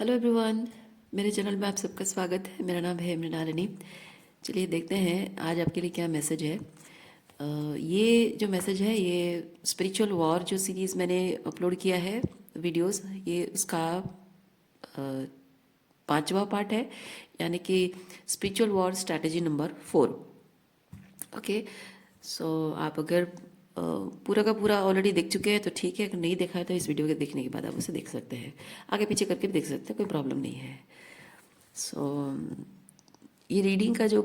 Hello everyone, मेरे channel में आप सबका स्वागत है। मेरा नाम है मृणालिनी। चलिए देखते हैं आज आपके लिए क्या मैसेज है। ये जो मैसेज है ये स्पिरिचुअल वॉर जो सीरीज़ मैंने अपलोड किया है वीडियोस, ये उसका पांचवा पार्ट है, यानी कि spiritual war strategy number 4। Okay, so आप अगर पूरा का पूरा ऑलरेडी देख चुके हैं तो ठीक है, अगर नहीं देखा है तो इस वीडियो के देखने के बाद आप उसे देख सकते हैं, आगे पीछे करके भी देख सकते हैं, कोई प्रॉब्लम नहीं है। सो ये रीडिंग का जो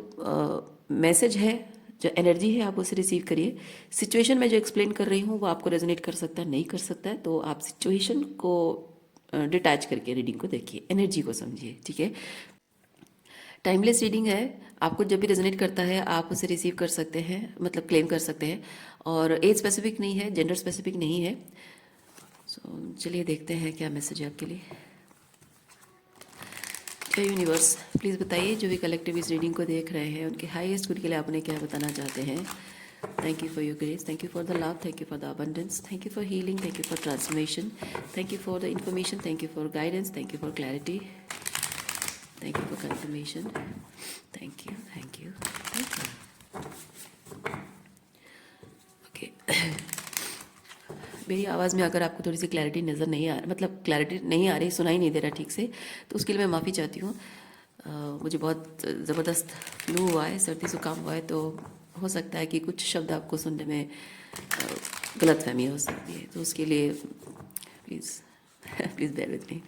मैसेज है, जो एनर्जी है, आप उसे रिसीव करिए। सिचुएशन में जो एक्सप्लेन कर रही हूँ वो आपको रेजोनेट कर सकता है, नहीं कर सकता है, तो आप सिचुएशन को डिटैच करके रीडिंग को देखिए, एनर्जी को समझिए, ठीक है। टाइमलेस रीडिंग है, आपको जब भी रेजोनेट करता है आप उसे रिसीव कर सकते हैं, मतलब क्लेम कर सकते हैं, और एज स्पेसिफिक नहीं है, जेंडर स्पेसिफिक नहीं है। सो चलिए देखते हैं क्या मैसेज है आपके लिए। यूनिवर्स, प्लीज़ बताइए जो भी कलेक्टिव इस रीडिंग को देख रहे हैं उनके हाईएस्ट गुड के लिए आपने क्या बताना चाहते हैं। Thank you for your grace, thank you for the love, thank you for the abundance, thank you for healing, thank you for transformation, thank you for the information, thank you for guidance, thank you for clarity, thank you for confirmation, thank you, thank you, thank you. Okay, मेरी आवाज़ में अगर आपको थोड़ी सी clarity नज़र नहीं आ, मतलब clarity नहीं आ रही, सुनाई नहीं दे रहा ठीक से, तो उसके लिए मैं माफ़ी चाहती हूँ। मुझे बहुत ज़बरदस्त फ्लू हुआ है, सर्दी जुकाम हुआ है, तो हो सकता है कि कुछ शब्द आपको सुनने में गलतफहमी हो सकती है, तो उसके लिए please please bear with me.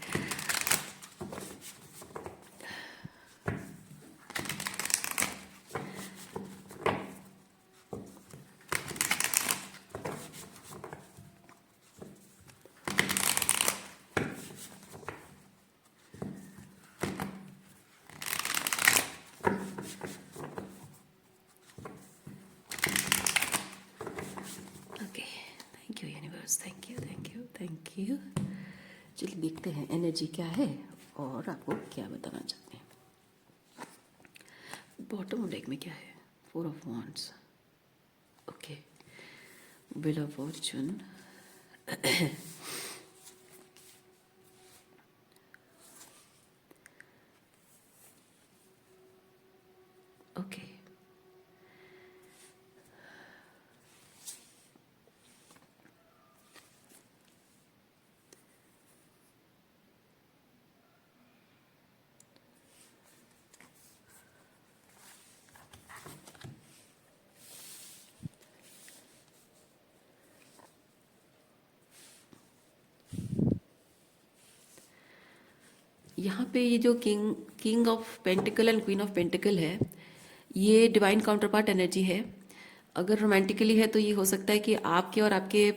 Okay, thank you universe, thank you, thank you, thank you. चलिए देखते हैं एनर्जी क्या है और आपको क्या बताना चाहते हैं। बॉटम डेक में क्या है? 4 of wands. Okay, wheel of Fortune, okay, यहाँ पे ये जो king of pentacle and queen of pentacle है, ये डिवाइन काउंटर पार्ट एनर्जी है। अगर रोमांटिकली है तो ये हो सकता है कि आपके और आपके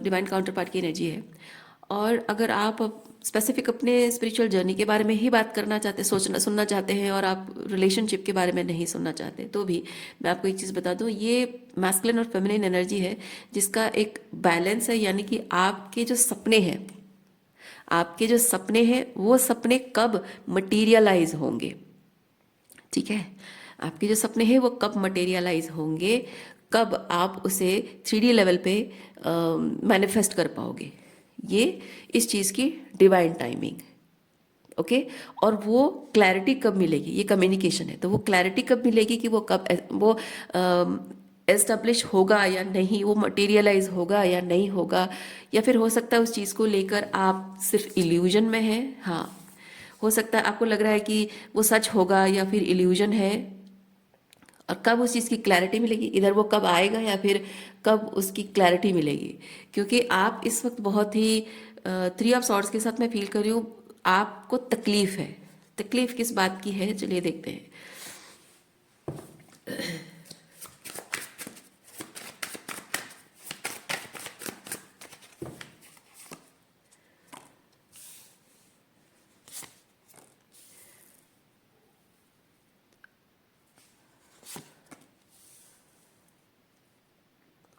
डिवाइन काउंटर पार्ट की एनर्जी है। और अगर आप स्पेसिफिक अपने स्पिरिचुअल जर्नी के बारे में ही बात करना चाहते, सोचना सुनना चाहते हैं, और आप रिलेशनशिप के बारे में नहीं सुनना चाहते, तो भी मैं आपको एक चीज़ बता दूं, ये मैस्कुलिन और फेमिनिन एनर्जी है जिसका एक बैलेंस है। यानी कि आपके जो सपने हैं, आपके जो सपने हैं वो सपने कब मटीरियलाइज होंगे, ठीक है। आपके जो सपने हैं वो कब मटेरियलाइज होंगे, कब आप उसे 3D लेवल पे मैनिफेस्ट कर पाओगे, ये इस चीज़ की डिवाइन टाइमिंग। ओके, और वो क्लैरिटी कब मिलेगी, ये कम्युनिकेशन है, तो वो क्लैरिटी कब मिलेगी कि वो कब वो एस्टेब्लिश होगा या नहीं, वो मटेरियलाइज होगा या नहीं होगा, या फिर हो सकता है उस चीज़ को लेकर आप सिर्फ इल्यूजन में हैं। हाँ, हो सकता है आपको लग रहा है कि वो सच होगा या फिर इल्यूजन है, और कब उस चीज़ की क्लैरिटी मिलेगी, इधर वो कब आएगा या फिर कब उसकी क्लैरिटी मिलेगी। क्योंकि आप इस वक्त बहुत ही 3 ऑफ सॉर्ड्स के साथ मैं फील कर रही हूँ, आपको तकलीफ है। तकलीफ किस बात की है, चलिए देखते हैं।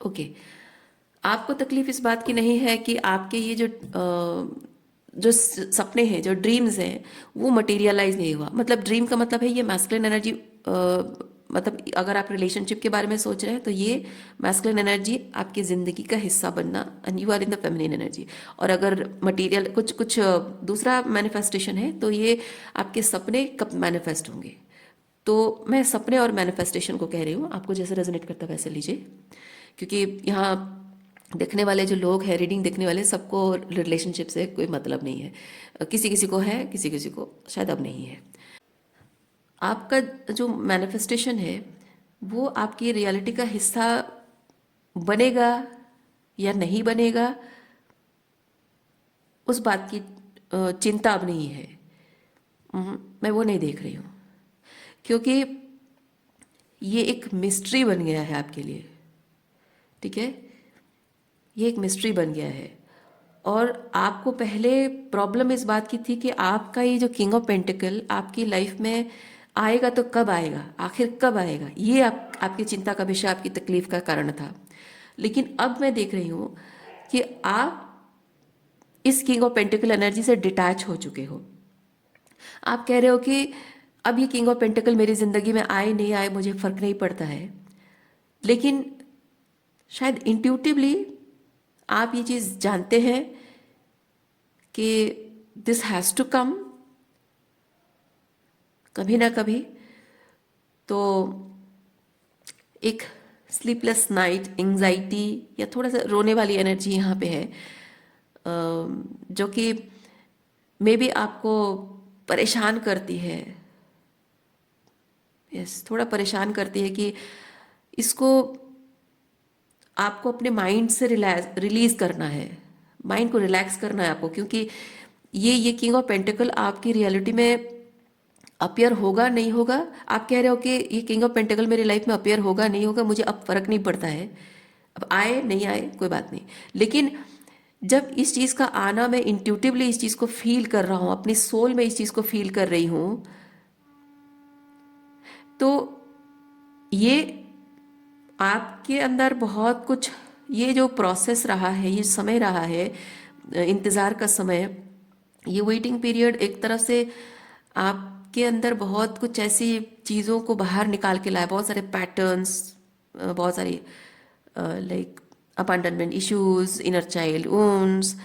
ओके, आपको तकलीफ इस बात की नहीं है कि आपके ये जो सपने हैं, जो ड्रीम्स हैं, वो मटेरियलाइज नहीं हुआ। मतलब ड्रीम का मतलब है ये मैस्कुलिन एनर्जी मतलब अगर आप रिलेशनशिप के बारे में सोच रहे हैं तो ये मैस्कुलिन एनर्जी आपकी ज़िंदगी का हिस्सा बनना, and you are in the feminine energy. और अगर मटेरियल कुछ कुछ दूसरा मैनिफेस्टेशन है तो ये आपके सपने कब मैनिफेस्ट होंगे। तो मैं सपने और मैनिफेस्टेशन को कह रही हूँ, आपको जैसे रेजोनेट करता है वैसे लीजिए, क्योंकि यहाँ देखने वाले जो लोग हैं, रीडिंग देखने वाले, सबको रिलेशनशिप से कोई मतलब नहीं है। किसी किसी को है, किसी किसी को शायद अब नहीं है। आपका जो मैनिफेस्टेशन है वो आपकी रियलिटी का हिस्सा बनेगा या नहीं बनेगा, उस बात की चिंता अब नहीं है। मैं वो नहीं देख रही हूँ, क्योंकि ये एक मिस्ट्री बन गया है आपके लिए। ठीक है, ये एक मिस्ट्री बन गया है। और आपको पहले प्रॉब्लम इस बात की थी कि आपका ये जो किंग ऑफ पेंटिकल आपकी लाइफ में आएगा तो कब आएगा, आखिर कब आएगा, ये आपकी चिंता का विषय, आपकी तकलीफ का कारण था। लेकिन अब मैं देख रही हूँ कि आप इस किंग ऑफ पेंटिकल एनर्जी से डिटैच हो चुके हो। आप कह रहे हो कि अब ये किंग ऑफ पेंटिकल मेरी ज़िंदगी में आए नहीं आए मुझे फ़र्क नहीं पड़ता है, लेकिन शायद इंट्यूटिवली आप ये चीज़ जानते हैं कि दिस हैज़ टू कम कभी ना कभी। तो एक स्लीपलेस नाइट, एंजाइटी या थोड़ा सा रोने वाली एनर्जी यहाँ पे है, जो कि मे बी आपको परेशान करती है। यस, थोड़ा परेशान करती है कि इसको आपको अपने माइंड से रिलीज करना है, माइंड को रिलैक्स करना है आपको, क्योंकि ये किंग ऑफ पेंटिकल आपकी रियलिटी में अपियर होगा नहीं होगा। आप कह रहे हो कि ये किंग ऑफ पेंटिकल मेरी लाइफ में अपियर होगा नहीं होगा, मुझे अब फर्क नहीं पड़ता है, अब आए नहीं आए कोई बात नहीं। लेकिन जब इस चीज़ का आना, मैं इंट्यूटिवली इस चीज़ को फील कर रहा हूँ, अपनी सोल में इस चीज़ को फील कर रही हूँ, तो ये आपके अंदर बहुत कुछ, ये जो प्रोसेस रहा है, ये समय रहा है, इंतज़ार का समय, ये वेटिंग पीरियड एक तरह से आपके अंदर बहुत कुछ ऐसी चीज़ों को बाहर निकाल के लाया, बहुत सारे पैटर्न्स, बहुत सारी like abandonment issues, inner child wounds,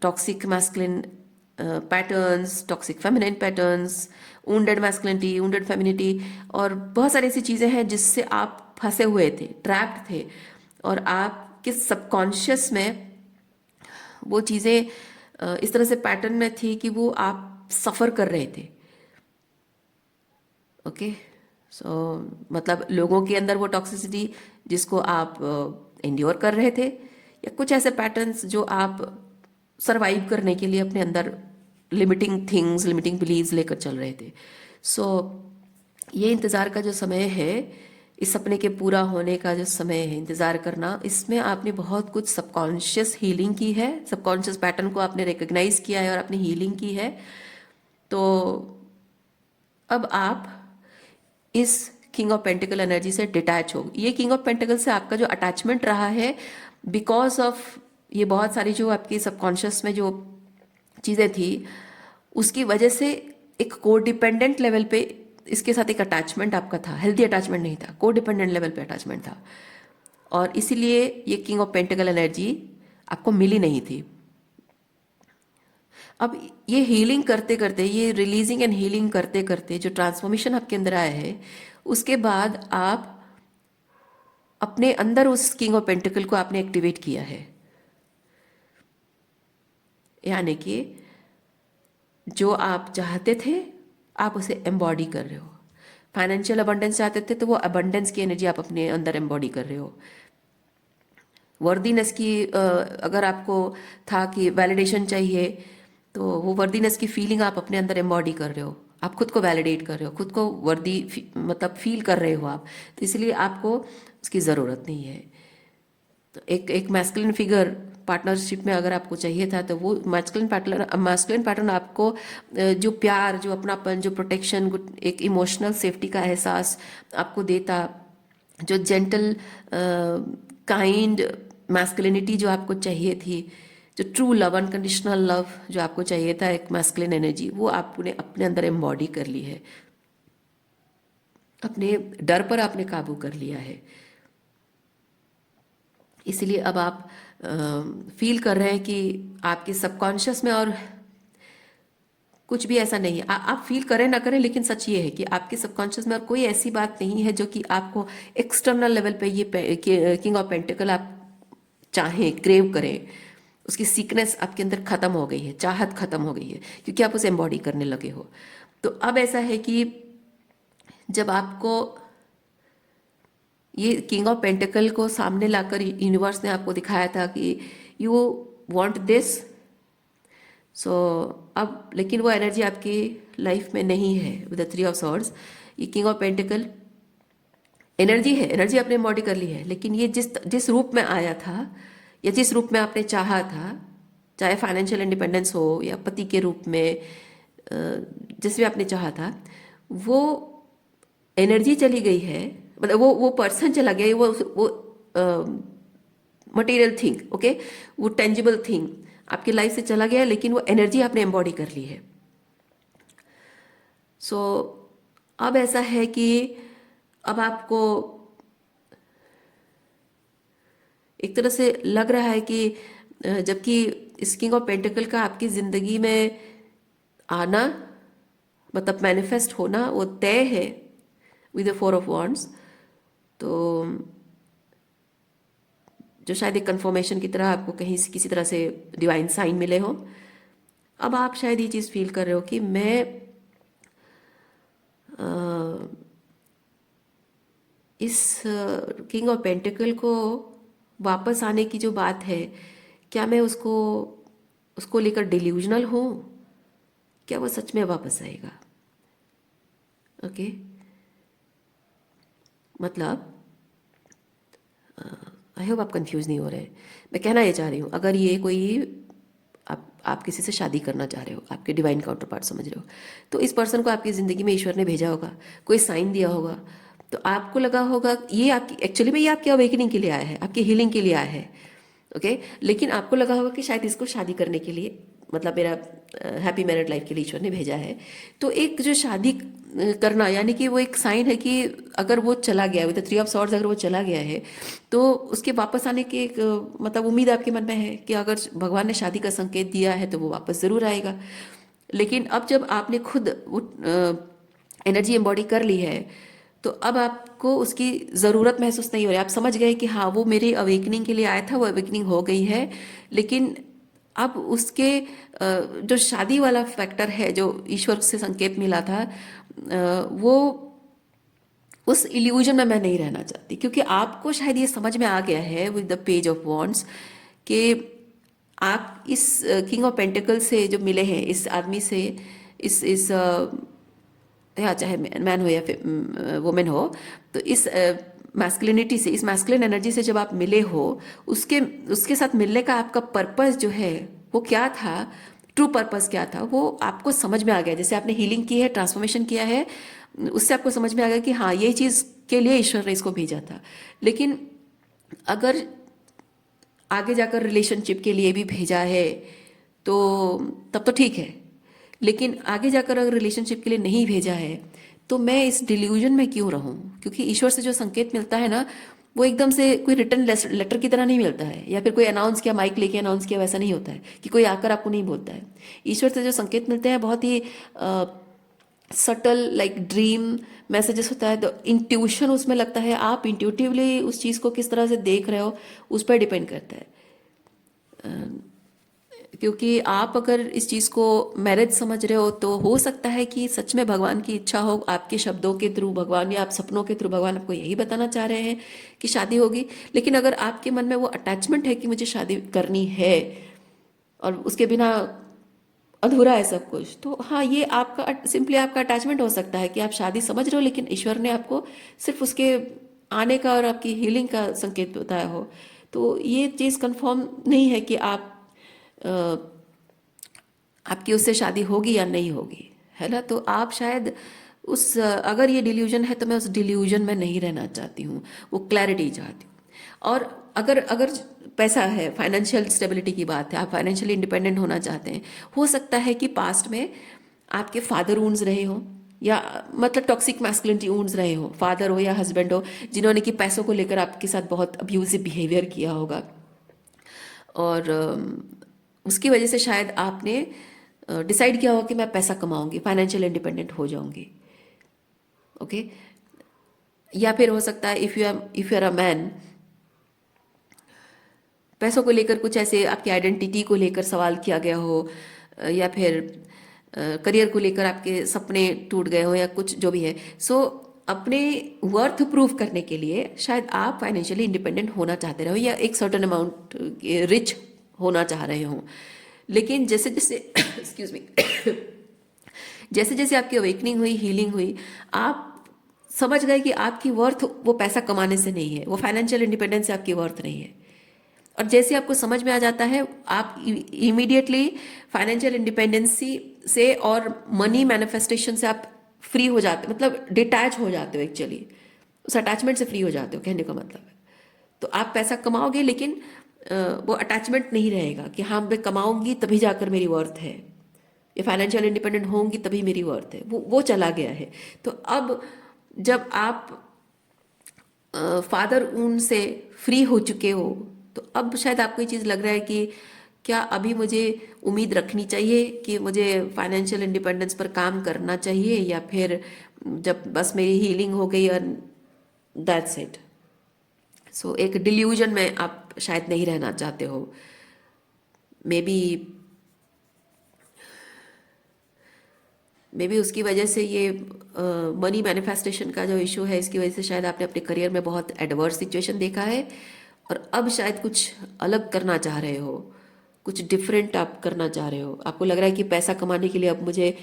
toxic masculine patterns, toxic feminine patterns, wounded masculinity, wounded femininity, और बहुत सारी ऐसी चीज़ें हैं जिससे आप फंसे हुए थे, ट्रैप्ड थे, और आपके सबकॉन्शियस में वो चीज़ें इस तरह से पैटर्न में थी कि वो आप सफ़र कर रहे थे। ओके, सो मतलब लोगों के अंदर वो टॉक्सिसिटी जिसको आप एंड्योर कर रहे थे, या कुछ ऐसे पैटर्न्स जो आप सरवाइव करने के लिए अपने अंदर लिमिटिंग थिंग्स, लिमिटिंग बिलीव्स लेकर चल रहे थे। सो ये इंतज़ार का जो समय है, इस सपने के पूरा होने का जो समय है, इंतज़ार करना, इसमें आपने बहुत कुछ सबकॉन्शियस हीलिंग की है, सबकॉन्शियस पैटर्न को आपने रिकग्नाइज किया है और आपने हीलिंग की है। तो अब आप इस किंग ऑफ पेंटिकल एनर्जी से डिटैच हो। ये किंग ऑफ पेंटिकल से आपका जो अटैचमेंट रहा है, बिकॉज ऑफ ये बहुत सारी जो आपकी सबकॉन्शियस में जो चीज़ें थी, उसकी वजह से एक को डिपेंडेंट लेवल पे इसके साथ एक अटैचमेंट आपका था, हेल्दी अटैचमेंट नहीं था, को डिपेंडेंट लेवल पे अटैचमेंट था, और इसीलिए ये किंग ऑफ पेंटिकल एनर्जी आपको मिली नहीं थी। अब ये हीलिंग करते करते, ये रिलीजिंग एंड हीलिंग करते करते जो ट्रांसफॉर्मेशन आपके अंदर आया है, उसके बाद आप अपने अंदर उस किंग ऑफ पेंटिकल को आपने एक्टिवेट किया है। यानी कि जो आप चाहते थे आप उसे एम्बॉडी कर रहे हो। फाइनेंशियल अबंडेंस चाहते थे तो वो अबंडेंस की एनर्जी आप अपने अंदर एम्बॉडी कर रहे हो। वर्दीनेस की अगर आपको था कि वैलिडेशन चाहिए, तो वो वर्दीनेस की फीलिंग आप अपने अंदर एम्बॉडी कर रहे हो, आप खुद को वैलिडेट कर रहे हो, खुद को वर्दी मतलब फील कर रहे हो आप, तो इसलिए आपको उसकी ज़रूरत नहीं है। तो एक मैस्कुलिन फिगर पार्टनरशिप में अगर आपको चाहिए था, तो वो मैस्कुलिन पैटर्न आपको जो प्यार, जो अपनापन, जो प्रोटेक्शन, एक इमोशनल सेफ्टी का एहसास आपको देता, जो जेंटल काइंड मैस्कुलिनिटी जो आपको चाहिए थी, जो ट्रू लव, अनकंडीशनल लव जो आपको चाहिए था, एक मैस्कुलिन एनर्जी, वो आपने अपने अंदर एम्बॉडी कर ली है। अपने डर पर आपने काबू कर लिया है, इसलिए अब आप फील कर रहे हैं कि आपके सबकॉन्शियस में और कुछ भी ऐसा नहीं है। आप फील करें ना करें, लेकिन सच ये है कि आपके सबकॉन्शियस में और कोई ऐसी बात नहीं है जो कि आपको एक्सटर्नल लेवल पे ये किंग ऑफ पेंटिकल आप चाहें, क्रेव करें। उसकी सीकनेस आपके अंदर खत्म हो गई है, चाहत खत्म हो गई है, क्योंकि आप उसे एम्बॉडी करने लगे हो। तो अब ऐसा है कि जब आपको ये किंग ऑफ पेंटिकल को सामने लाकर यूनिवर्स ने आपको दिखाया था कि यू वांट दिस, सो अब लेकिन वो एनर्जी आपकी लाइफ में नहीं है with the three of swords. ये किंग ऑफ पेंटिकल एनर्जी है, एनर्जी आपने एम्बॉडी कर ली है, लेकिन ये जिस जिस रूप में आया था या जिस रूप में आपने चाहा था, चाहे फाइनेंशियल इंडिपेंडेंस हो या पति के रूप में, जिस भी आपने चाहा था, वो एनर्जी चली गई है। मतलब वो पर्सन चला गया, वो मटेरियल थिंग, ओके, वो टेंजिबल थिंग आपकी लाइफ से चला गया, लेकिन वो एनर्जी आपने एम्बॉडी कर ली है। सो अब ऐसा है कि अब आपको एक तरह से लग रहा है कि जबकि इस किंग ऑफ पेंटिकल का आपकी जिंदगी में आना, मतलब मैनिफेस्ट होना, वो तय है with the four of wands. तो जो शायद एक कंफर्मेशन की तरह आपको कहीं से किसी तरह से डिवाइन साइन मिले हो। अब आप शायद ये चीज़ फील कर रहे हो कि मैं इस किंग ऑफ पेंटिकल को वापस आने की जो बात है, क्या मैं उसको उसको लेकर डिल्यूजनल हूँ? क्या वो सच में वापस आएगा? ओके, मतलब आई होप आप कंफ्यूज नहीं हो रहे। मैं कहना ये चाह रही हूँ, अगर ये कोई आप किसी से शादी करना चाह रहे हो, आपके डिवाइन काउंटर पार्ट समझ रहे हो, तो इस पर्सन को आपकी ज़िंदगी में ईश्वर ने भेजा होगा, कोई साइन दिया होगा, तो आपको लगा होगा ये आपकी एक्चुअली में ये आपके अवेकनिंग के लिए आया है, आपकी हीलिंग के लिए आया है, ओके। लेकिन आपको लगा होगा कि शायद इसको शादी करने के लिए, मतलब मेरा हैप्पी मैरिड लाइफ के लिए ईश्वर ने भेजा है। तो एक जो शादी करना, यानी कि वो एक साइन है कि अगर वो चला गया विद थ्री ऑफ सॉर्ड्स, अगर वो चला गया है तो उसके वापस आने की एक मतलब उम्मीद आपके मन में है कि अगर भगवान ने शादी का संकेत दिया है तो वो वापस ज़रूर आएगा। लेकिन अब जब आपने खुद वो एनर्जी एम्बॉडी कर ली है, तो अब आपको उसकी ज़रूरत महसूस नहीं हो रही। आप समझ गए कि हाँ, वो मेरे अवेकनिंग के लिए आया था, वो अवेकनिंग हो गई है। लेकिन अब उसके जो शादी वाला फैक्टर है, जो ईश्वर से संकेत मिला था, वो उस इल्यूजन में मैं नहीं रहना चाहती, क्योंकि आपको शायद ये समझ में आ गया है with the page of wands कि आप इस किंग ऑफ पेंटिकल से जो मिले हैं, इस आदमी से, इस या चाहे मैन हो या फिर वुमेन हो, तो इस मैस्कुलिनिटी से, इस मैस्कुलिन एनर्जी से जब आप मिले हो, उसके उसके साथ मिलने का आपका पर्पस जो है वो क्या था, ट्रू पर्पस क्या था, वो आपको समझ में आ गया। जैसे आपने हीलिंग की है, ट्रांसफॉर्मेशन किया है, उससे आपको समझ में आ गया कि हाँ, ये चीज़ के लिए ईश्वर ने इसको भेजा था। लेकिन अगर आगे जाकर रिलेशनशिप के लिए भी भेजा है तो तब तो ठीक है, लेकिन आगे जाकर अगर रिलेशनशिप के लिए नहीं भेजा है तो मैं इस डिल्यूजन में क्यों रहूं? क्योंकि ईश्वर से जो संकेत मिलता है ना, वो एकदम से कोई रिटर्न लेटर की तरह नहीं मिलता है, या फिर कोई अनाउंस किया, माइक लेके अनाउंस किया, वैसा नहीं होता है कि कोई आकर आपको नहीं बोलता है। ईश्वर से जो संकेत मिलते हैं बहुत ही सटल, लाइक ड्रीम मैसेजेस होता है। तो इंट्यूशन उसमें लगता है, आप इंट्यूटिवली उस चीज़ को किस तरह से देख रहे हो उस पर डिपेंड करता है। क्योंकि आप अगर इस चीज़ को मैरिज समझ रहे हो तो हो सकता है कि सच में भगवान की इच्छा हो, आपके शब्दों के थ्रू भगवान या आप सपनों के थ्रू भगवान आपको यही बताना चाह रहे हैं कि शादी होगी। लेकिन अगर आपके मन में वो अटैचमेंट है कि मुझे शादी करनी है और उसके बिना अधूरा है सब कुछ, तो हाँ, ये आपका सिंपली आपका अटैचमेंट हो सकता है कि आप शादी समझ रहे हो, लेकिन ईश्वर ने आपको सिर्फ उसके आने का और आपकी हीलिंग का संकेत बताया हो। तो ये चीज़ कंफर्म नहीं है कि आपकी उससे शादी होगी या नहीं होगी, है ना। तो आप शायद उस अगर ये डिल्यूजन है तो मैं उस डिल्यूजन में नहीं रहना चाहती हूँ, वो क्लैरिटी चाहती हूँ। और अगर अगर पैसा है, फाइनेंशियल स्टेबिलिटी की बात है, आप फाइनेंशियली इंडिपेंडेंट होना चाहते हैं, हो सकता है कि पास्ट में आपके फादर वुंड्स रहे हो, या मतलब टॉक्सिक मैस्कुलिनिटी वुंड्स रहे हो, फादर हो या हस्बैंड हो, जिन्होंने कि पैसों को लेकर आपके साथ बहुत अब्यूजिव बिहेवियर किया होगा, और उसकी वजह से शायद आपने डिसाइड किया होगा कि मैं पैसा कमाऊंगी, फाइनेंशियल इंडिपेंडेंट हो जाऊंगी। ओके, या फिर हो सकता है if you are a man, पैसों को लेकर कुछ ऐसे आपकी आइडेंटिटी को लेकर सवाल किया गया हो, या फिर करियर को लेकर आपके सपने टूट गए हो, या कुछ जो भी है। सो अपने वर्थ प्रूव करने के लिए शायद आप फाइनेंशियली इंडिपेंडेंट होना चाहते रहो, या एक सर्टेन अमाउंट रिच होना चाह रहे हो। लेकिन जैसे जैसे एक्सक्यूज मी, जैसे जैसे आपकी अवेकनिंग हुई, हीलिंग हुई, आप समझ गए कि आपकी वर्थ वो पैसा कमाने से नहीं है, वो फाइनेंशियल इंडिपेंडेंस से आपकी वर्थ नहीं है। और जैसे आपको समझ में आ जाता है, आप इमीडिएटली फाइनेंशियल इंडिपेंडेंसी से और मनी मैनिफेस्टेशन से आप फ्री हो जाते, मतलब डिटैच हो जाते हो, एक्चुअली उस अटैचमेंट से फ्री हो जाते हो, कहने का मतलब है। तो आप पैसा कमाओगे, लेकिन वो अटैचमेंट नहीं रहेगा कि हाँ मैं कमाऊंगी तभी जाकर मेरी वर्थ है, ये फाइनेंशियल इंडिपेंडेंट होंगी तभी मेरी वर्थ है, वो चला गया है। तो अब जब आप फादर ऊन से फ्री हो चुके हो, तो अब शायद आपको ये चीज़ लग रहा है कि क्या अभी मुझे उम्मीद रखनी चाहिए कि मुझे फाइनेंशियल इंडिपेंडेंस पर काम करना चाहिए, या फिर जब बस मेरी हीलिंग हो गई और दैट्स इट। सो एक डिल्यूजन में आप शायद नहीं रहना चाहते हो, मे बी उसकी वजह से ये मनी मैनिफेस्टेशन का जो इशू है, इसकी वजह से शायद आपने अपने करियर में बहुत एडवर्स सिचुएशन देखा है, और अब शायद कुछ अलग करना चाह रहे हो, कुछ डिफरेंट आप करना चाह रहे हो। आपको लग रहा है कि पैसा कमाने के लिए अब मुझे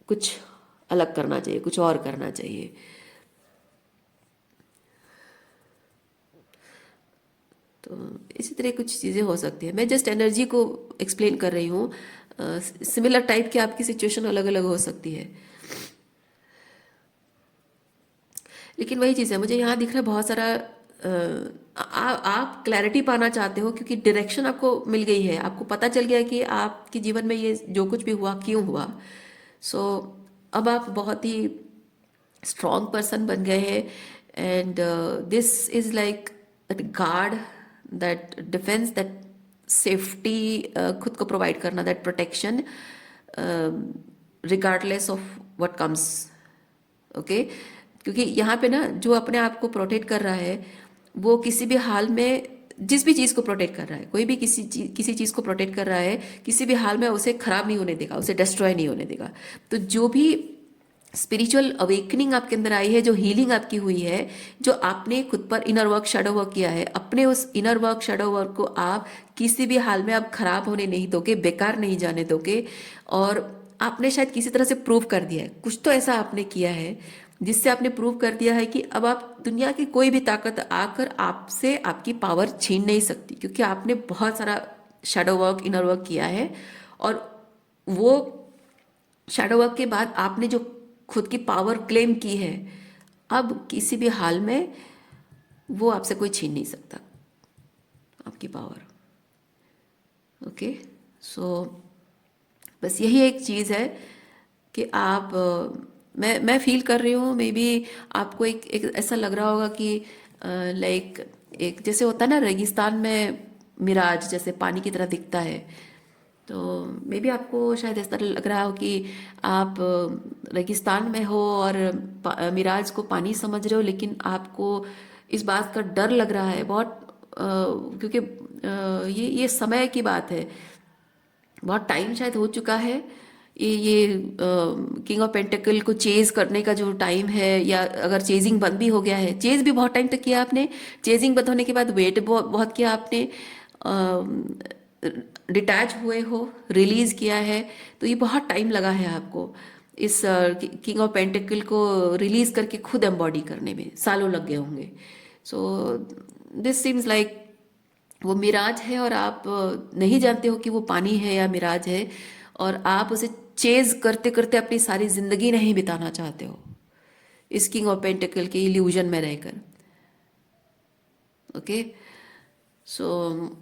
कुछ अलग करना चाहिए, कुछ और करना चाहिए। तो इसी तरह कुछ चीज़ें हो सकती है। मैं जस्ट एनर्जी को एक्सप्लेन कर रही हूँ। सिमिलर टाइप की आपकी सिचुएशन अलग अलग हो सकती है, लेकिन वही चीज़ है, मुझे यहाँ दिख रहा है बहुत सारा आप क्लैरिटी पाना चाहते हो, क्योंकि डायरेक्शन आपको मिल गई है, आपको पता चल गया कि आपके जीवन में ये जो कुछ भी हुआ क्यों हुआ। सो अब आप बहुत ही स्ट्रॉन्ग पर्सन बन गए हैं, and this is like that guard, that defence, that safety, खुद को प्रोवाइड करना, that protection regardless of what comes. Okay, क्योंकि यहाँ पे ना जो अपने आप को प्रोटेक्ट कर रहा है, वो किसी भी हाल में जिस भी चीज़ को प्रोटेक्ट कर रहा है, कोई भी किसी चीज़ को प्रोटेक्ट कर रहा है, किसी भी हाल में उसे खराब नहीं होने देगा, उसे डिस्ट्रॉय नहीं होने देगा। तो जो भी स्पिरिचुअल अवेकनिंग आपके अंदर आई है, जो हीलिंग आपकी हुई है, जो आपने खुद पर इनर वर्क, शैडो वर्क किया है, अपने उस इनर वर्क, शैडो वर्क को आप किसी भी हाल में आप खराब होने नहीं दोगे, बेकार नहीं जाने दोगे। और आपने शायद किसी तरह से प्रूव कर दिया है, कुछ तो ऐसा आपने किया है जिससे आपने प्रूव कर दिया है कि अब आप दुनिया की कोई भी ताकत आकर आपसे आपकी पावर छीन नहीं सकती, क्योंकि आपने बहुत सारा शैडो वर्क, इनर वर्क किया है। और वो शैडो वर्क के बाद आपने जो खुद की पावर क्लेम की है, अब किसी भी हाल में वो आपसे कोई छीन नहीं सकता आपकी पावर। ओके, सो बस यही एक चीज़ है कि आप मैं फील कर रही हूँ, मे बी आपको एक ऐसा लग रहा होगा कि लाइक एक जैसे होता है ना रेगिस्तान में मिराज जैसे पानी की तरह दिखता है, तो मे बी आपको शायद ऐसा लग रहा हो कि आप रेगिस्तान में हो और मिराज को पानी समझ रहे हो, लेकिन आपको इस बात का डर लग रहा है बहुत, क्योंकि ये समय की बात है, बहुत टाइम शायद हो चुका है, ये किंग ऑफ पेंटिकल को चेज करने का जो टाइम है, या अगर चेजिंग बंद भी हो गया है, चेज भी बहुत टाइम तक किया आपने, चेजिंग बंद होने के बाद वेट बहुत किया आपने, डिटैच हुए हो, रिलीज किया है, तो ये बहुत टाइम लगा है आपको इस किंग ऑफ पेंटिकल को रिलीज करके खुद एम्बॉडी करने में सालों लग गए होंगे। सो दिस सीम्स लाइक वो मिराज है, और आप नहीं जानते हो कि वो पानी है या मिराज है, और आप उसे चेज करते करते अपनी सारी जिंदगी नहीं बिताना चाहते हो इस किंग ऑफ पेंटिकल के इल्यूजन में रहकर। ओके, सो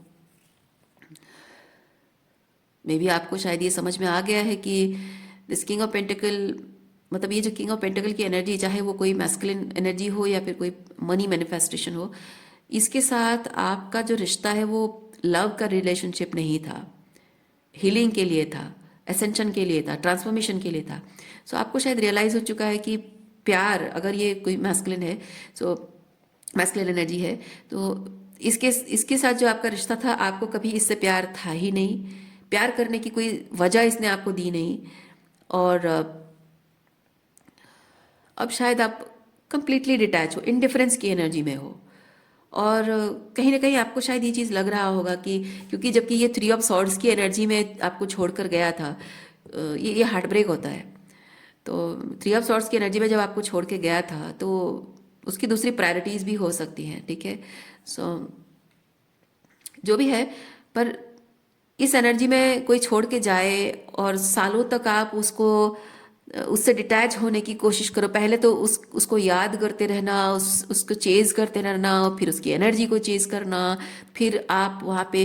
मे बी आपको शायद ये समझ में आ गया है कि दिस किंग ऑफ पेंटिकल, मतलब ये जो किंग ऑफ पेंटिकल की एनर्जी, चाहे वो कोई मैस्कुलिन एनर्जी हो या फिर कोई मनी मैनिफेस्टेशन हो, इसके साथ आपका जो रिश्ता है वो लव का रिलेशनशिप नहीं था, हीलिंग के लिए था, एसेंशन के लिए था, ट्रांसफॉर्मेशन के लिए था। सो आपको शायद रियलाइज हो चुका है कि प्यार, अगर ये कोई मैस्कुलिन है, सो मैस्कुलिन एनर्जी है, तो इसके इसके साथ जो आपका रिश्ता था, आपको कभी इससे प्यार था ही नहीं, प्यार करने की कोई वजह इसने आपको दी नहीं। और अब शायद आप कंप्लीटली डिटैच हो, इनडिफरेंस की एनर्जी में हो। और कहीं ना कहीं आपको शायद ये चीज़ लग रहा होगा कि क्योंकि जबकि ये थ्री ऑफ सॉर्ड्स की एनर्जी में आपको छोड़कर गया था, ये हार्ट ब्रेक होता है। तो थ्री ऑफ सॉर्ड्स की एनर्जी में जब आपको छोड़ के गया था, तो उसकी दूसरी प्रायोरिटीज़ भी हो सकती हैं, ठीक है। सो जो भी है, पर इस एनर्जी में कोई छोड़ के जाए और सालों तक आप उसको उससे डिटैच होने की कोशिश करो। पहले तो उसको याद करते रहना, उसको चेज करते रहना, फिर उसकी एनर्जी को चेज करना, फिर आप वहाँ पे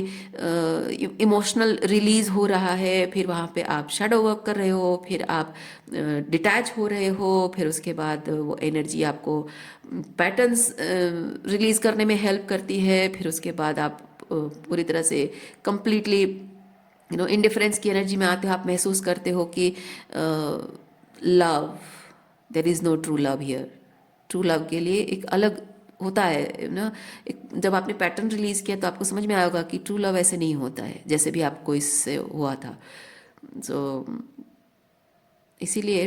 इमोशनल रिलीज हो रहा है, फिर वहाँ पे आप शैडो वर्क कर रहे हो, फिर आप डिटैच हो रहे हो, फिर उसके बाद वो एनर्जी आपको पैटर्न्स रिलीज करने में हेल्प करती है, फिर उसके बाद आप पूरी तरह से कंप्लीटली इंडिफरेंस की एनर्जी में आते हो। आप महसूस करते हो कि love, there is no true love here. True love के लिए एक अलग होता है ना, एक जब आपने पैटर्न रिलीज किया तो आपको समझ में आएगा कि ट्रू लव ऐसे नहीं होता है जैसे भी आपको इससे हुआ था। सो इसीलिए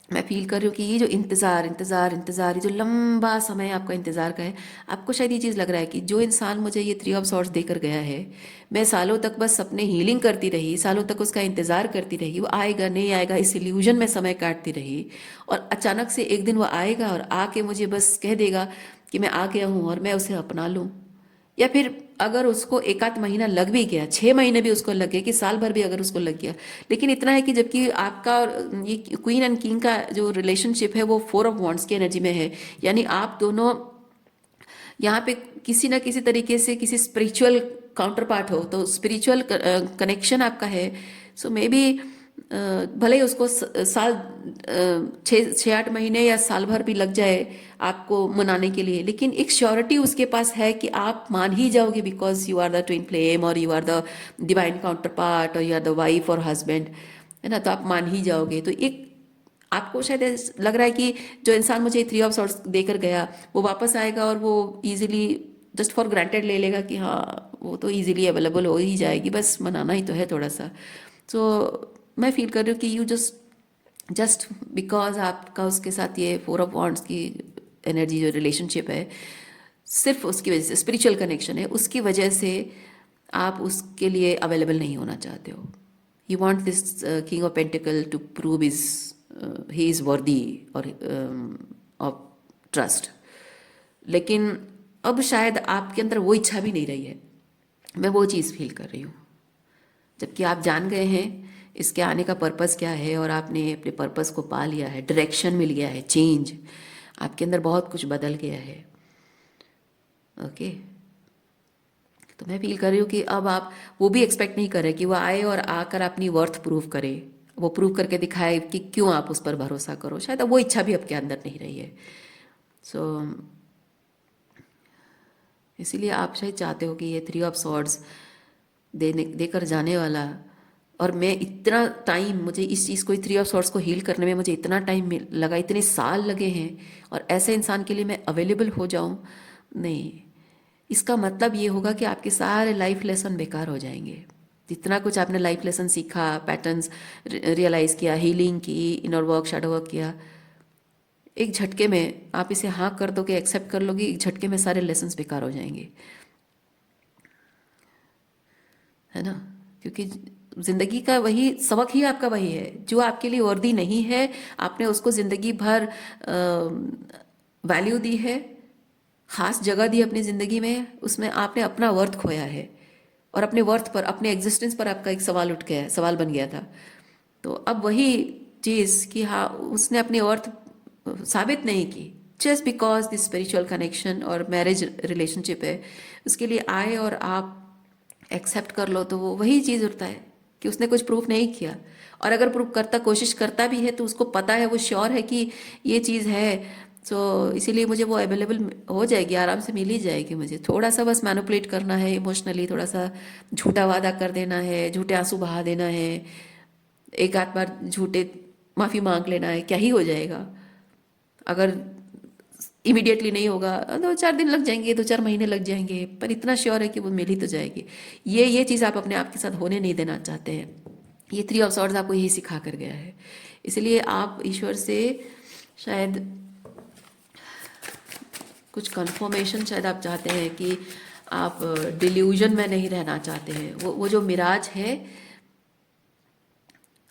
मैं फील कर रही हूँ कि ये जो इंतज़ार इंतज़ार इंतज़ार, ये जो लंबा समय आपका इंतज़ार का है, आपको शायद ये चीज़ लग रहा है कि जो इंसान मुझे ये थ्री ऑफ सॉर्ड्स देकर गया है, मैं सालों तक बस अपने हीलिंग करती रही, सालों तक उसका इंतज़ार करती रही, वो आएगा नहीं आएगा इस इल्यूजन में समय काटती रही, और अचानक से एक दिन वो आएगा और आके मुझे बस कह देगा कि मैं आ गया हूँ और मैं उसे अपना लूँ। या फिर अगर उसको एक आध महीना लग भी गया, 6 महीने भी उसको लग गया, कि साल भर भी अगर उसको लग गया, लेकिन इतना है कि जबकि आपका और ये क्वीन एंड किंग का जो रिलेशनशिप है वो फोर ऑफ वॉन्ड्स की एनर्जी में है, यानी आप दोनों यहाँ पे किसी ना किसी तरीके से किसी स्पिरिचुअल काउंटर पार्ट हो, तो स्पिरिचुअल कनेक्शन आपका है। सो मे बी भले ही उसको साल 6-8 महीने या साल भर भी लग जाए आपको मनाने के लिए, लेकिन एक श्योरिटी उसके पास है कि आप मान ही जाओगे, because you are the twin flame, और you are the divine counterpart, और यू आर द वाइफ और हस्बैंड, है ना, तो आप मान ही जाओगे। तो एक आपको शायद लग रहा है कि जो इंसान मुझे थ्री ऑफ सॉर्ड्स देकर गया वो वापस आएगा और वो इजीली जस्ट फॉर ग्रांटेड ले लेगा कि हाँ वो तो इजीली अवेलेबल हो ही जाएगी, बस मनाना ही तो है थोड़ा सा। सो मैं फील कर रही हूँ कि यू जस्ट बिकॉज आपका उसके साथ ये फोर ऑफ वॉन्ड्स की एनर्जी जो रिलेशनशिप है, सिर्फ उसकी वजह से स्पिरिचुअल कनेक्शन है, उसकी वजह से आप उसके लिए अवेलेबल नहीं होना चाहते हो। You want this king of pentacle to prove is he is worthy और ऑफ ट्रस्ट, लेकिन अब शायद आपके अंदर वो इच्छा भी नहीं रही है। मैं वो चीज़ फील कर रही हूँ, जबकि आप जान गए हैं इसके आने का पर्पस क्या है, और आपने अपने पर्पस को पा लिया है, डायरेक्शन मिल गया है, चेंज आपके अंदर बहुत कुछ बदल गया है। ओके, तो मैं फील कर रही हूँ कि अब आप वो भी एक्सपेक्ट नहीं कर रहे कि वो आए और आकर अपनी वर्थ प्रूव करे, वो प्रूव करके दिखाए कि क्यों आप उस पर भरोसा करो। शायद अब वो इच्छा भी आपके अंदर नहीं रही है। सो इसीलिए आप शायद चाहते हो कि ये थ्री ऑफ सॉर्ड्स देकर जाने वाला, और मैं इतना टाइम, मुझे इस चीज़ को थ्री ऑफ सॉर्ड्स को हील करने में मुझे इतना टाइम लगा, इतने साल लगे हैं, और ऐसे इंसान के लिए मैं अवेलेबल हो जाऊं, नहीं, इसका मतलब ये होगा कि आपके सारे लाइफ लेसन बेकार हो जाएंगे। जितना कुछ आपने लाइफ लेसन सीखा, पैटर्न्स रियलाइज़ किया, हीलिंग की, इनर वर्क, शैडो वर्क किया, एक झटके में आप इसे हाँ कर दोगे, एक्सेप्ट कर लोगे, एक झटके में सारे लेसन्स बेकार हो जाएंगे, है ना। क्योंकि जिंदगी का वही सबक ही आपका वही है, जो आपके लिए वर्दी नहीं है, आपने उसको जिंदगी भर वैल्यू दी है, खास जगह दी अपनी ज़िंदगी में, उसमें आपने अपना वर्थ खोया है, और अपने वर्थ पर, अपने एग्जिस्टेंस पर आपका एक सवाल उठ गया, सवाल बन गया था। तो अब वही चीज़ कि हाँ उसने अपनी वर्थ साबित नहीं की, just because this spiritual connection और मैरिज रिलेशनशिप है, उसके लिए आए और आप एक्सेप्ट कर लो, तो वो वही चीज़ उठता है कि उसने कुछ प्रूफ नहीं किया। और अगर प्रूफ करता, कोशिश करता भी है तो उसको पता है, वो श्योर है कि ये चीज़ है। तो इसीलिए मुझे वो अवेलेबल हो जाएगी, आराम से मिल ही जाएगी। मुझे थोड़ा सा बस मैनिपुलेट करना है इमोशनली, थोड़ा सा झूठा वादा कर देना है, झूठे आंसू बहा देना है, एक आध बार झूठे माफ़ी मांग लेना है, क्या ही हो जाएगा। अगर इमीडिएटली नहीं होगा, 2-4 दिन लग जाएंगे, 2-4 महीने लग जाएंगे, पर इतना श्योर है कि वो मिल ही तो जाएगी। ये चीज़ आप अपने आप के साथ होने नहीं देना चाहते हैं। ये 3 ऑफ सॉर्ड्स आपको यही सिखा कर गया है। इसलिए आप ईश्वर से शायद कुछ कंफर्मेशन शायद आप चाहते हैं कि आप डिल्यूजन में नहीं रहना चाहते हैं। वो जो मिराज है,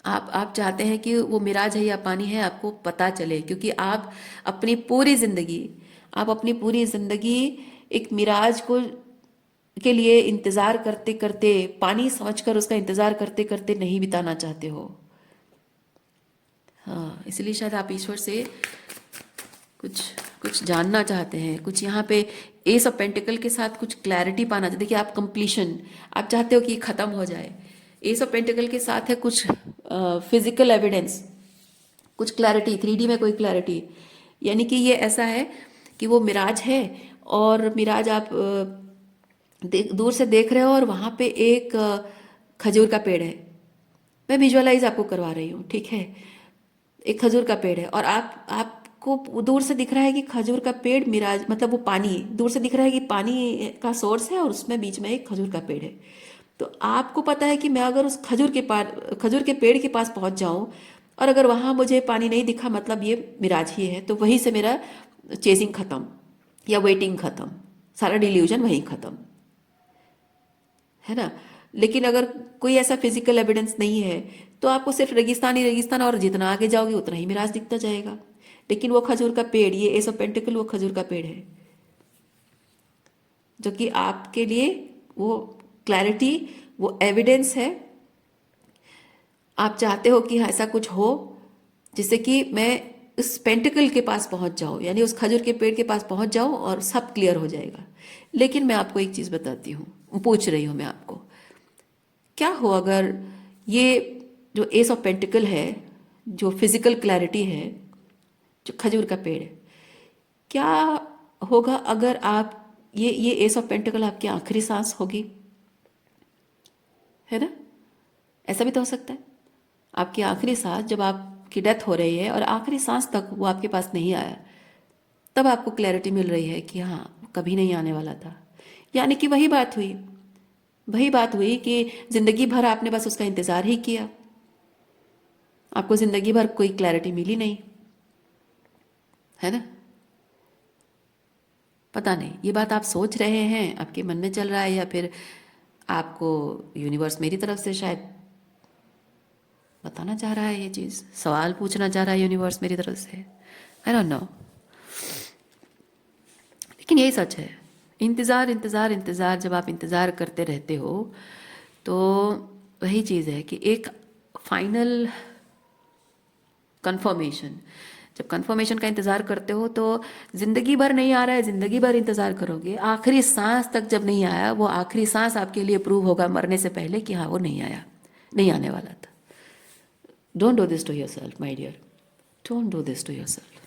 आप चाहते हैं कि वो मिराज है या पानी है आपको पता चले, क्योंकि आप अपनी पूरी जिंदगी एक मिराज को के लिए इंतजार करते करते, पानी समझकर उसका इंतजार करते करते नहीं बिताना चाहते हो। हाँ, इसलिए शायद आप ईश्वर से कुछ कुछ जानना चाहते हैं, कुछ यहाँ पे एस ऑफ पेंटिकल के साथ कुछ क्लैरिटी पाना चाहते हैं। देखिए, आप कंप्लीशन, आप चाहते हो कि ये खत्म हो जाए। एस ऑफ पेंटिकल के साथ है कुछ फिजिकल एविडेंस, कुछ क्लैरिटी, 3D में कोई क्लैरिटी। यानी कि ये ऐसा है कि वो मिराज है, और मिराज आप दूर से देख रहे हो, और वहाँ पे एक खजूर का पेड़ है। मैं विजुअलाइज आपको करवा रही हूँ, ठीक है। एक खजूर का पेड़ है, और आपको दूर से दिख रहा है कि खजूर का पेड़ मिराज, मतलब वो पानी दूर से दिख रहा है कि पानी का सोर्स है, और उसमें बीच में एक खजूर का पेड़ है। तो आपको पता है कि मैं अगर उस खजूर के पेड़ के पास पहुंच जाऊं, और अगर वहां मुझे पानी नहीं दिखा, मतलब ये मिराज ही है, तो वहीं से मेरा चेजिंग खत्म या वेटिंग खत्म, सारा डिल्यूजन वहीं खत्म, है ना। लेकिन अगर कोई ऐसा फिजिकल एविडेंस नहीं है, तो आपको सिर्फ रेगिस्तान ही रेगिस्तान, और जितना आगे जाओगे उतना ही मिराज दिखता जाएगा। लेकिन वो खजूर का पेड़, ये एस ऑफ पेंटिकल वो खजूर का पेड़ है, जो कि आपके लिए वो क्लैरिटी, वो एविडेंस है। आप चाहते हो कि ऐसा कुछ हो जिससे कि मैं उस पेंटिकल के पास पहुंच जाऊं, यानी उस खजूर के पेड़ के पास पहुंच जाऊं और सब क्लियर हो जाएगा। लेकिन मैं आपको एक चीज बताती हूँ, पूछ रही हूँ मैं आपको, क्या हो अगर ये जो एस ऑफ पेंटिकल है, जो फिजिकल क्लैरिटी है, जो खजूर का पेड़ है, क्या होगा अगर आप ये एस ऑफ पेंटिकल आपकी आखिरी सांस होगी, है ना। ऐसा भी तो हो सकता है, आपकी आखिरी सांस, जब आपकी डेथ हो रही है और आखिरी सांस तक वो आपके पास नहीं आया, तब आपको क्लैरिटी मिल रही है कि हाँ, कभी नहीं आने वाला था। यानी कि वही बात हुई कि जिंदगी भर आपने बस उसका इंतजार ही किया, आपको जिंदगी भर कोई क्लैरिटी मिली नहीं, है ना। पता नहीं ये बात आप सोच रहे हैं, आपके मन में चल रहा है, या फिर आपको यूनिवर्स मेरी तरफ से शायद बताना चाह रहा है, ये चीज़ सवाल पूछना चाह रहा है यूनिवर्स मेरी तरफ से, आई डोंट नो। लेकिन यही सच है, इंतज़ार इंतज़ार इंतज़ार, जब आप इंतज़ार करते रहते हो तो वही चीज़ है कि एक फाइनल कंफर्मेशन, जब कंफर्मेशन का इंतज़ार करते हो तो ज़िंदगी भर नहीं आ रहा है, ज़िंदगी भर इंतज़ार करोगे, आखिरी सांस तक जब नहीं आया, वो आखिरी सांस आपके लिए प्रूव होगा मरने से पहले कि हाँ, वो नहीं आया, नहीं आने वाला था। Don't do this to yourself my dear, don't do this to yourself.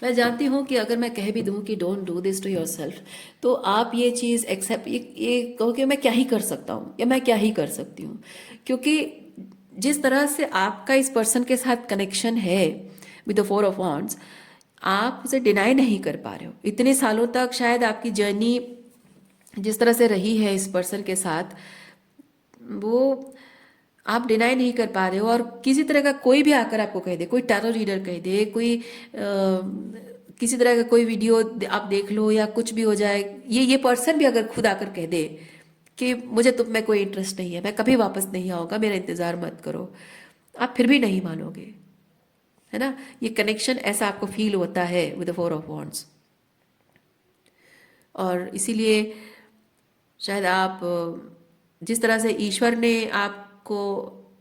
मैं जानती हूँ कि अगर मैं कह भी दूँ कि don't do this to yourself, तो आप ये चीज़ एक्सेप्ट, ये कहो कि मैं क्या ही कर सकता हूँ या मैं क्या ही कर सकती हूँ, क्योंकि जिस तरह से आपका इस पर्सन के साथ कनेक्शन है विद द 4 ऑफ वांड्स, आप उसे डिनाई नहीं कर पा रहे हो। इतने सालों तक शायद आपकी जर्नी जिस तरह से रही है इस पर्सन के साथ, वो आप डिनाई नहीं कर पा रहे हो। और किसी तरह का कोई भी आकर आपको कह दे, कोई टैरो रीडर कह दे, कोई किसी तरह का कोई वीडियो आप देख लो या कुछ भी हो जाए, ये पर्सन भी अगर खुद आकर कह दे कि मुझे तुम में कोई इंटरेस्ट नहीं है, मैं कभी वापस नहीं आऊँगा, मेरा इंतज़ार मत करो, आप फिर भी नहीं मानोगे, है ना। ये कनेक्शन ऐसा आपको फील होता है विद द 4 ऑफ वॉन्ड्स। और इसीलिए शायद आप जिस तरह से ईश्वर ने आपको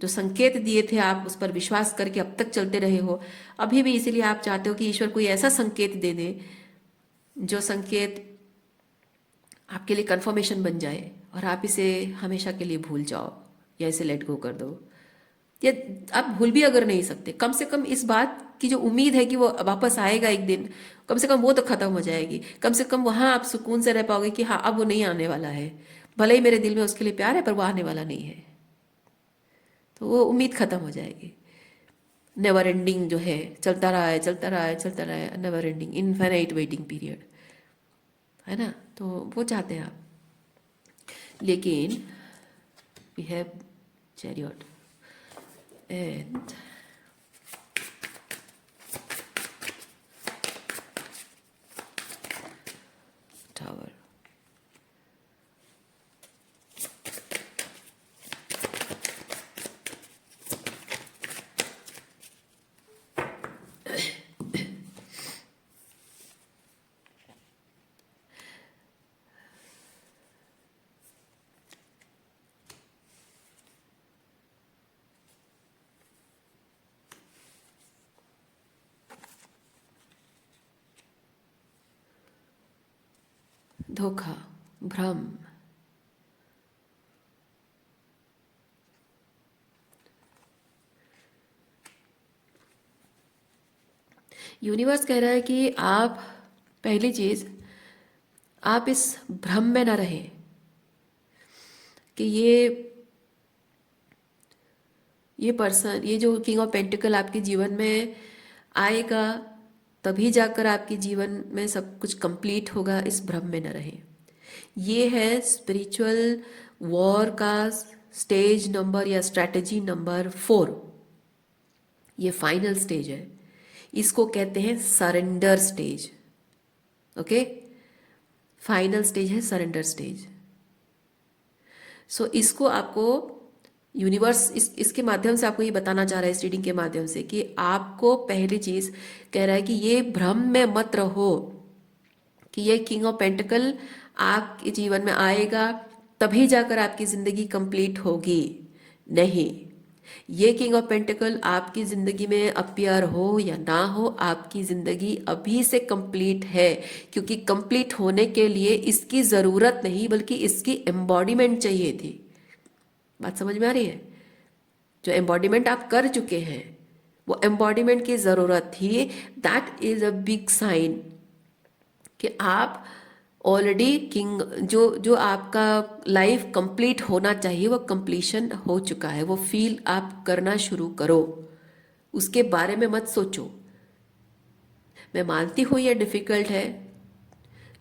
जो संकेत दिए थे, आप उस पर विश्वास करके अब तक चलते रहे हो, अभी भी इसीलिए आप चाहते हो कि ईश्वर कोई ऐसा संकेत दे दे जो संकेत आपके लिए कंफर्मेशन बन जाए और आप इसे हमेशा के लिए भूल जाओ या इसे लेट गो कर दो। या आप भूल भी अगर नहीं सकते, कम से कम इस बात की जो उम्मीद है कि वो वापस आएगा एक दिन, कम से कम वो तो खत्म हो जाएगी। कम से कम वहां आप सुकून से रह पाओगे कि हाँ अब वो नहीं आने वाला है, भले ही मेरे दिल में उसके लिए प्यार है पर वो आने वाला नहीं है, तो वो उम्मीद खत्म हो जाएगी। नेवर एंडिंग जो है, चलता रहा है चलता रहा है चलता रहा है, never ending infinite waiting period, है ना। तो वो चाहते हैं आप। लेकिन we have chariot and tower. धोखा, भ्रम, यूनिवर्स कह रहा है कि आप, पहली चीज, आप इस भ्रम में ना रहें कि ये पर्सन, ये जो किंग ऑफ पेंटिकल आपके जीवन में आएगा तभी जाकर आपके जीवन में सब कुछ कंप्लीट होगा, इस भ्रम में न रहें। ये है स्पिरिचुअल वॉर का स्टेज नंबर या स्ट्रैटेजी नंबर 4। ये फाइनल स्टेज है, इसको कहते हैं surrender stage. Okay, final stage है सरेंडर स्टेज। सो इसको आपको यूनिवर्स इसके माध्यम से आपको ये बताना चाह रहा है, इस रीडिंग के माध्यम से, कि आपको पहली चीज कह रहा है कि ये भ्रम में मत रहो कि ये किंग ऑफ पेंटिकल आपके जीवन में आएगा तभी जाकर आपकी जिंदगी कंप्लीट होगी। नहीं, ये किंग ऑफ पेंटिकल आपकी जिंदगी में अपीयर हो या ना हो, आपकी जिंदगी अभी से कंप्लीट है, क्योंकि कंप्लीट होने के लिए इसकी जरूरत नहीं बल्कि इसकी एम्बॉडीमेंट चाहिए थी। बात समझ में आ रही है? जो एम्बॉडीमेंट आप कर चुके हैं, वो एम्बॉडीमेंट की जरूरत थी। That is a big sign कि आप ऑलरेडी किंग, जो आपका लाइफ कंप्लीट होना चाहिए वो कंप्लीशन हो चुका है। वो फील आप करना शुरू करो, उसके बारे में मत सोचो। मैं मानती हूँ ये डिफिकल्ट है,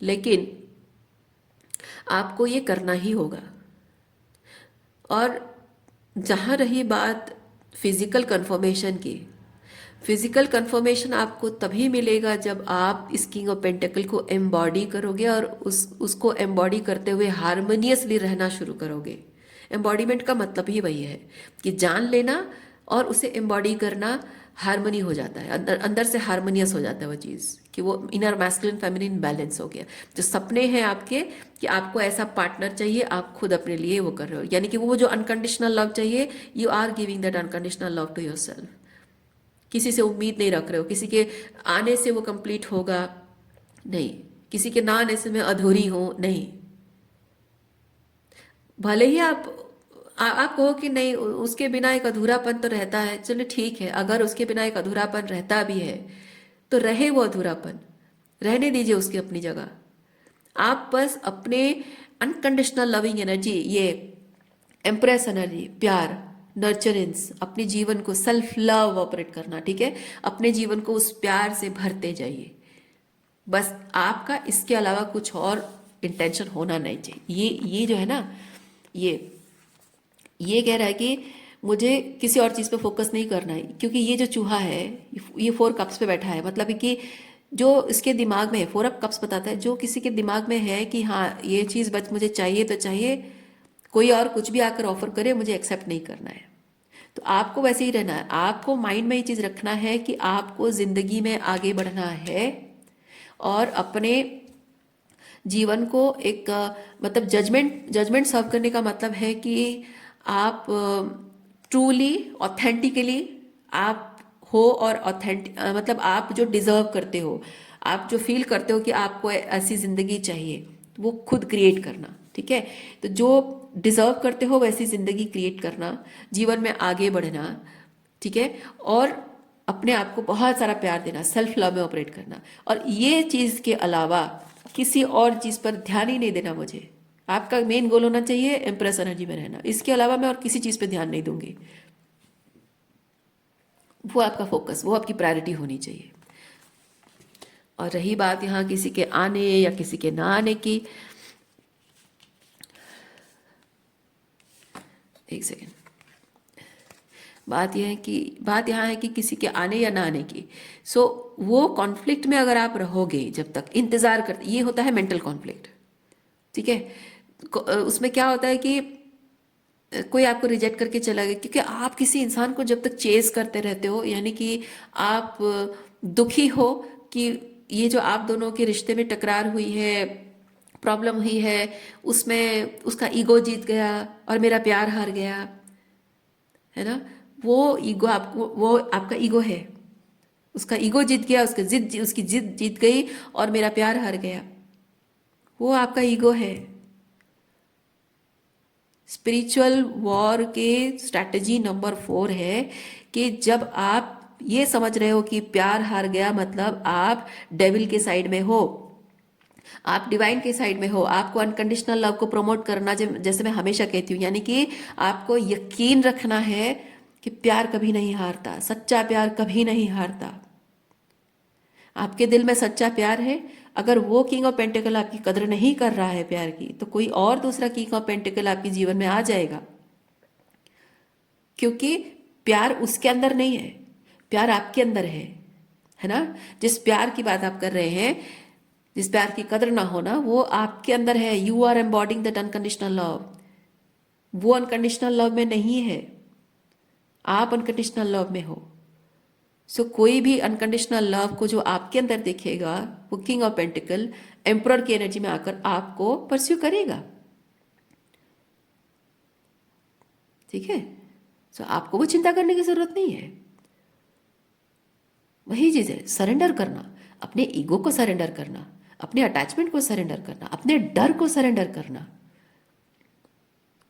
लेकिन आपको ये करना ही होगा। और जहाँ रही बात फिजिकल कंफर्मेशन की, फिजिकल कंफर्मेशन आपको तभी मिलेगा जब आप इस किंग ऑफ पेंटिकल को एम्बॉडी करोगे और उसको एम्बॉडी करते हुए हारमोनियसली रहना शुरू करोगे। एम्बॉडीमेंट का मतलब ही वही है कि जान लेना और उसे एम्बॉडी करना, हारमोनी हो जाता है, अंदर अंदर से हारमोनियस हो जाता है वो चीज़, कि वो इनर मैस्कुलिन फेमिनिन बैलेंस हो गया। जो सपने हैं आपके कि आपको ऐसा पार्टनर चाहिए, आप खुद अपने लिए वो कर रहे हो, यानी कि वो जो अनकंडीशनल लव चाहिए, you are giving that unconditional love to yourself. किसी से उम्मीद नहीं रख रहे हो, किसी के आने से वो कंप्लीट होगा नहीं, किसी के ना आने से मैं अधूरी हूं नहीं। भले ही आप कहो कि नहीं उसके बिना एक अधूरापन तो रहता है, चलो ठीक है, अगर उसके बिना एक अधूरापन रहता भी है तो रहे वो अधूरापन, रहने दीजिए उसकी अपनी जगह। आप बस अपने अनकंडीशनल लविंग एनर्जी, ये एम्प्रेस एनर्जी, प्यार, नर्चरेंस, अपने जीवन को सेल्फ लव ऑपरेट करना, ठीक है, अपने जीवन को उस प्यार से भरते जाइए। बस आपका इसके अलावा कुछ और इंटेंशन होना नहीं चाहिए। ये जो है ना, ये कह रहा है कि मुझे किसी और चीज़ पे फोकस नहीं करना है, क्योंकि ये जो चूहा है ये 4 कप्स पे बैठा है, मतलब कि जो इसके दिमाग में है, 4 कप्स बताता है, जो किसी के दिमाग में है कि हाँ ये चीज़ बस मुझे चाहिए तो चाहिए, कोई और कुछ भी आकर ऑफर करे मुझे एक्सेप्ट नहीं करना है। तो आपको वैसे ही रहना है। आपको माइंड में ये चीज़ रखना है कि आपको ज़िंदगी में आगे बढ़ना है और अपने जीवन को एक मतलब जजमेंट सर्व करने का मतलब है कि आप ट्रूली ऑथेंटिकली आप हो और ऑथेंटिक मतलब आप जो डिजर्व करते हो, आप जो फील करते हो कि आपको ऐसी ज़िंदगी चाहिए, वो खुद क्रिएट करना। ठीक है, तो जो डिजर्व करते हो वैसी ज़िंदगी क्रिएट करना, जीवन में आगे बढ़ना। ठीक है, और अपने आप को बहुत सारा प्यार देना, सेल्फ लव में ऑपरेट करना। और ये चीज़ के अलावा किसी और चीज़ पर ध्यान ही नहीं देना मुझे। आपका मेन गोल होना चाहिए एम्प्रेस एनर्जी में रहना, इसके अलावा मैं और किसी चीज़ पे ध्यान नहीं दूंगी। वो आपका फोकस, वो आपकी प्रायोरिटी होनी चाहिए। और रही बात यहाँ किसी के आने या किसी के ना आने की, एक सेकेंड, बात यहाँ है कि किसी के आने या ना आने की। सो वो कॉन्फ्लिक्ट में अगर आप रहोगे, जब तक इंतजार करते, ये होता है मेंटल कॉन्फ्लिक्ट। ठीक है, उसमें क्या होता है कि कोई आपको रिजेक्ट करके चला गया, क्योंकि आप किसी इंसान को जब तक चेस करते रहते हो, यानी कि आप दुखी हो कि ये जो आप दोनों के रिश्ते में टकरार हुई है, प्रॉब्लम हुई है, उसमें उसका ईगो जीत गया और मेरा प्यार हार गया, है ना। वो ईगो आपको, वो आपका ईगो है, उसका ईगो जीत गया, उसकी जिद जीत गई और मेरा प्यार हार गया, वो आपका ईगो है। स्पिरिचुअल वॉर के स्ट्रैटेजी नंबर 4 है कि जब आप ये समझ रहे हो कि प्यार हार गया, मतलब आप डेविल के साइड में हो, आप डिवाइन के साइड में हो। आपको अनकंडीशनल लव को प्रमोट करना, जैसे मैं हमेशा कहती हूँ, यानी कि आपको यकीन रखना है कि प्यार कभी नहीं हारता, सच्चा प्यार कभी नहीं हारता। आपके दिल में सच्चा प्यार है, अगर वो किंग ऑफ पेंटिकल आपकी कदर नहीं कर रहा है प्यार की, तो कोई और दूसरा किंग ऑफ पेंटिकल आपके जीवन में आ जाएगा, क्योंकि प्यार उसके अंदर नहीं है, प्यार आपके अंदर है ना। जिस प्यार की बात आप कर रहे हैं, जिस प्यार की कदर ना होना, वो आपके अंदर है। You are embodying that unconditional love. वो अनकंडीशनल लव में नहीं है, आप अनकंडीशनल लव में हो। सो कोई भी अनकंडीशनल लव को जो आपके अंदर दिखेगा, वो किंग ऑफ पेंटिकल एम्परर की एनर्जी में आकर आपको परस्यू करेगा। ठीक है, सो आपको वो चिंता करने की जरूरत नहीं है। वही चीज है, सरेंडर करना, अपने ईगो को सरेंडर करना, अपने अटैचमेंट को सरेंडर करना, अपने डर को सरेंडर करना।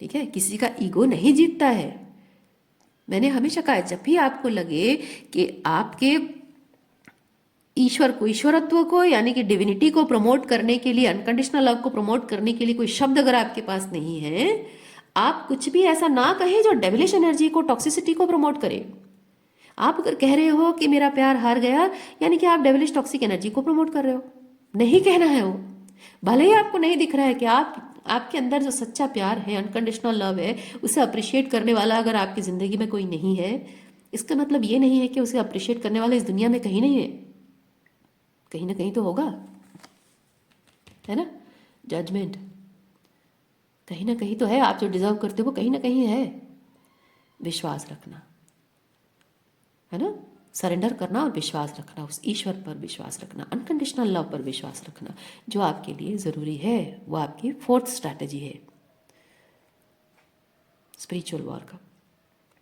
ठीक है, किसी का ईगो नहीं जीतता है। मैंने हमेशा कहा है, जब भी आपको लगे कि आपके ईश्वर को, ईश्वरत्व को, यानी कि डिविनिटी को प्रमोट करने के लिए, अनकंडीशनल लव को प्रमोट करने के लिए कोई शब्द अगर आपके पास नहीं है, आप कुछ भी ऐसा ना कहें जो डेविलिश एनर्जी को, टॉक्सिसिटी को प्रमोट करे। आप अगर कह रहे हो कि मेरा प्यार हार गया, यानी कि आप डेविलिश टॉक्सिक एनर्जी को प्रमोट कर रहे हो। नहीं कहना है वो, भले ही आपको नहीं दिख रहा है कि आपके अंदर जो सच्चा प्यार है, अनकंडीशनल लव है, उसे अप्रिशिएट करने वाला अगर आपकी जिंदगी में कोई नहीं है, इसका मतलब ये नहीं है कि उसे अप्रिशिएट करने वाला इस दुनिया में कहीं नहीं है। कहीं ना कहीं तो होगा, है ना। जजमेंट कहीं ना कहीं तो है, आप जो डिजर्व करते हो वो कहीं ना कहीं है। विश्वास रखना, है ना, सरेंडर करना और विश्वास रखना, उस ईश्वर पर विश्वास रखना, अनकंडीशनल लव पर विश्वास रखना, जो आपके लिए ज़रूरी है। वो आपकी 4th स्ट्रैटेजी है स्पिरिचुअल वॉर का।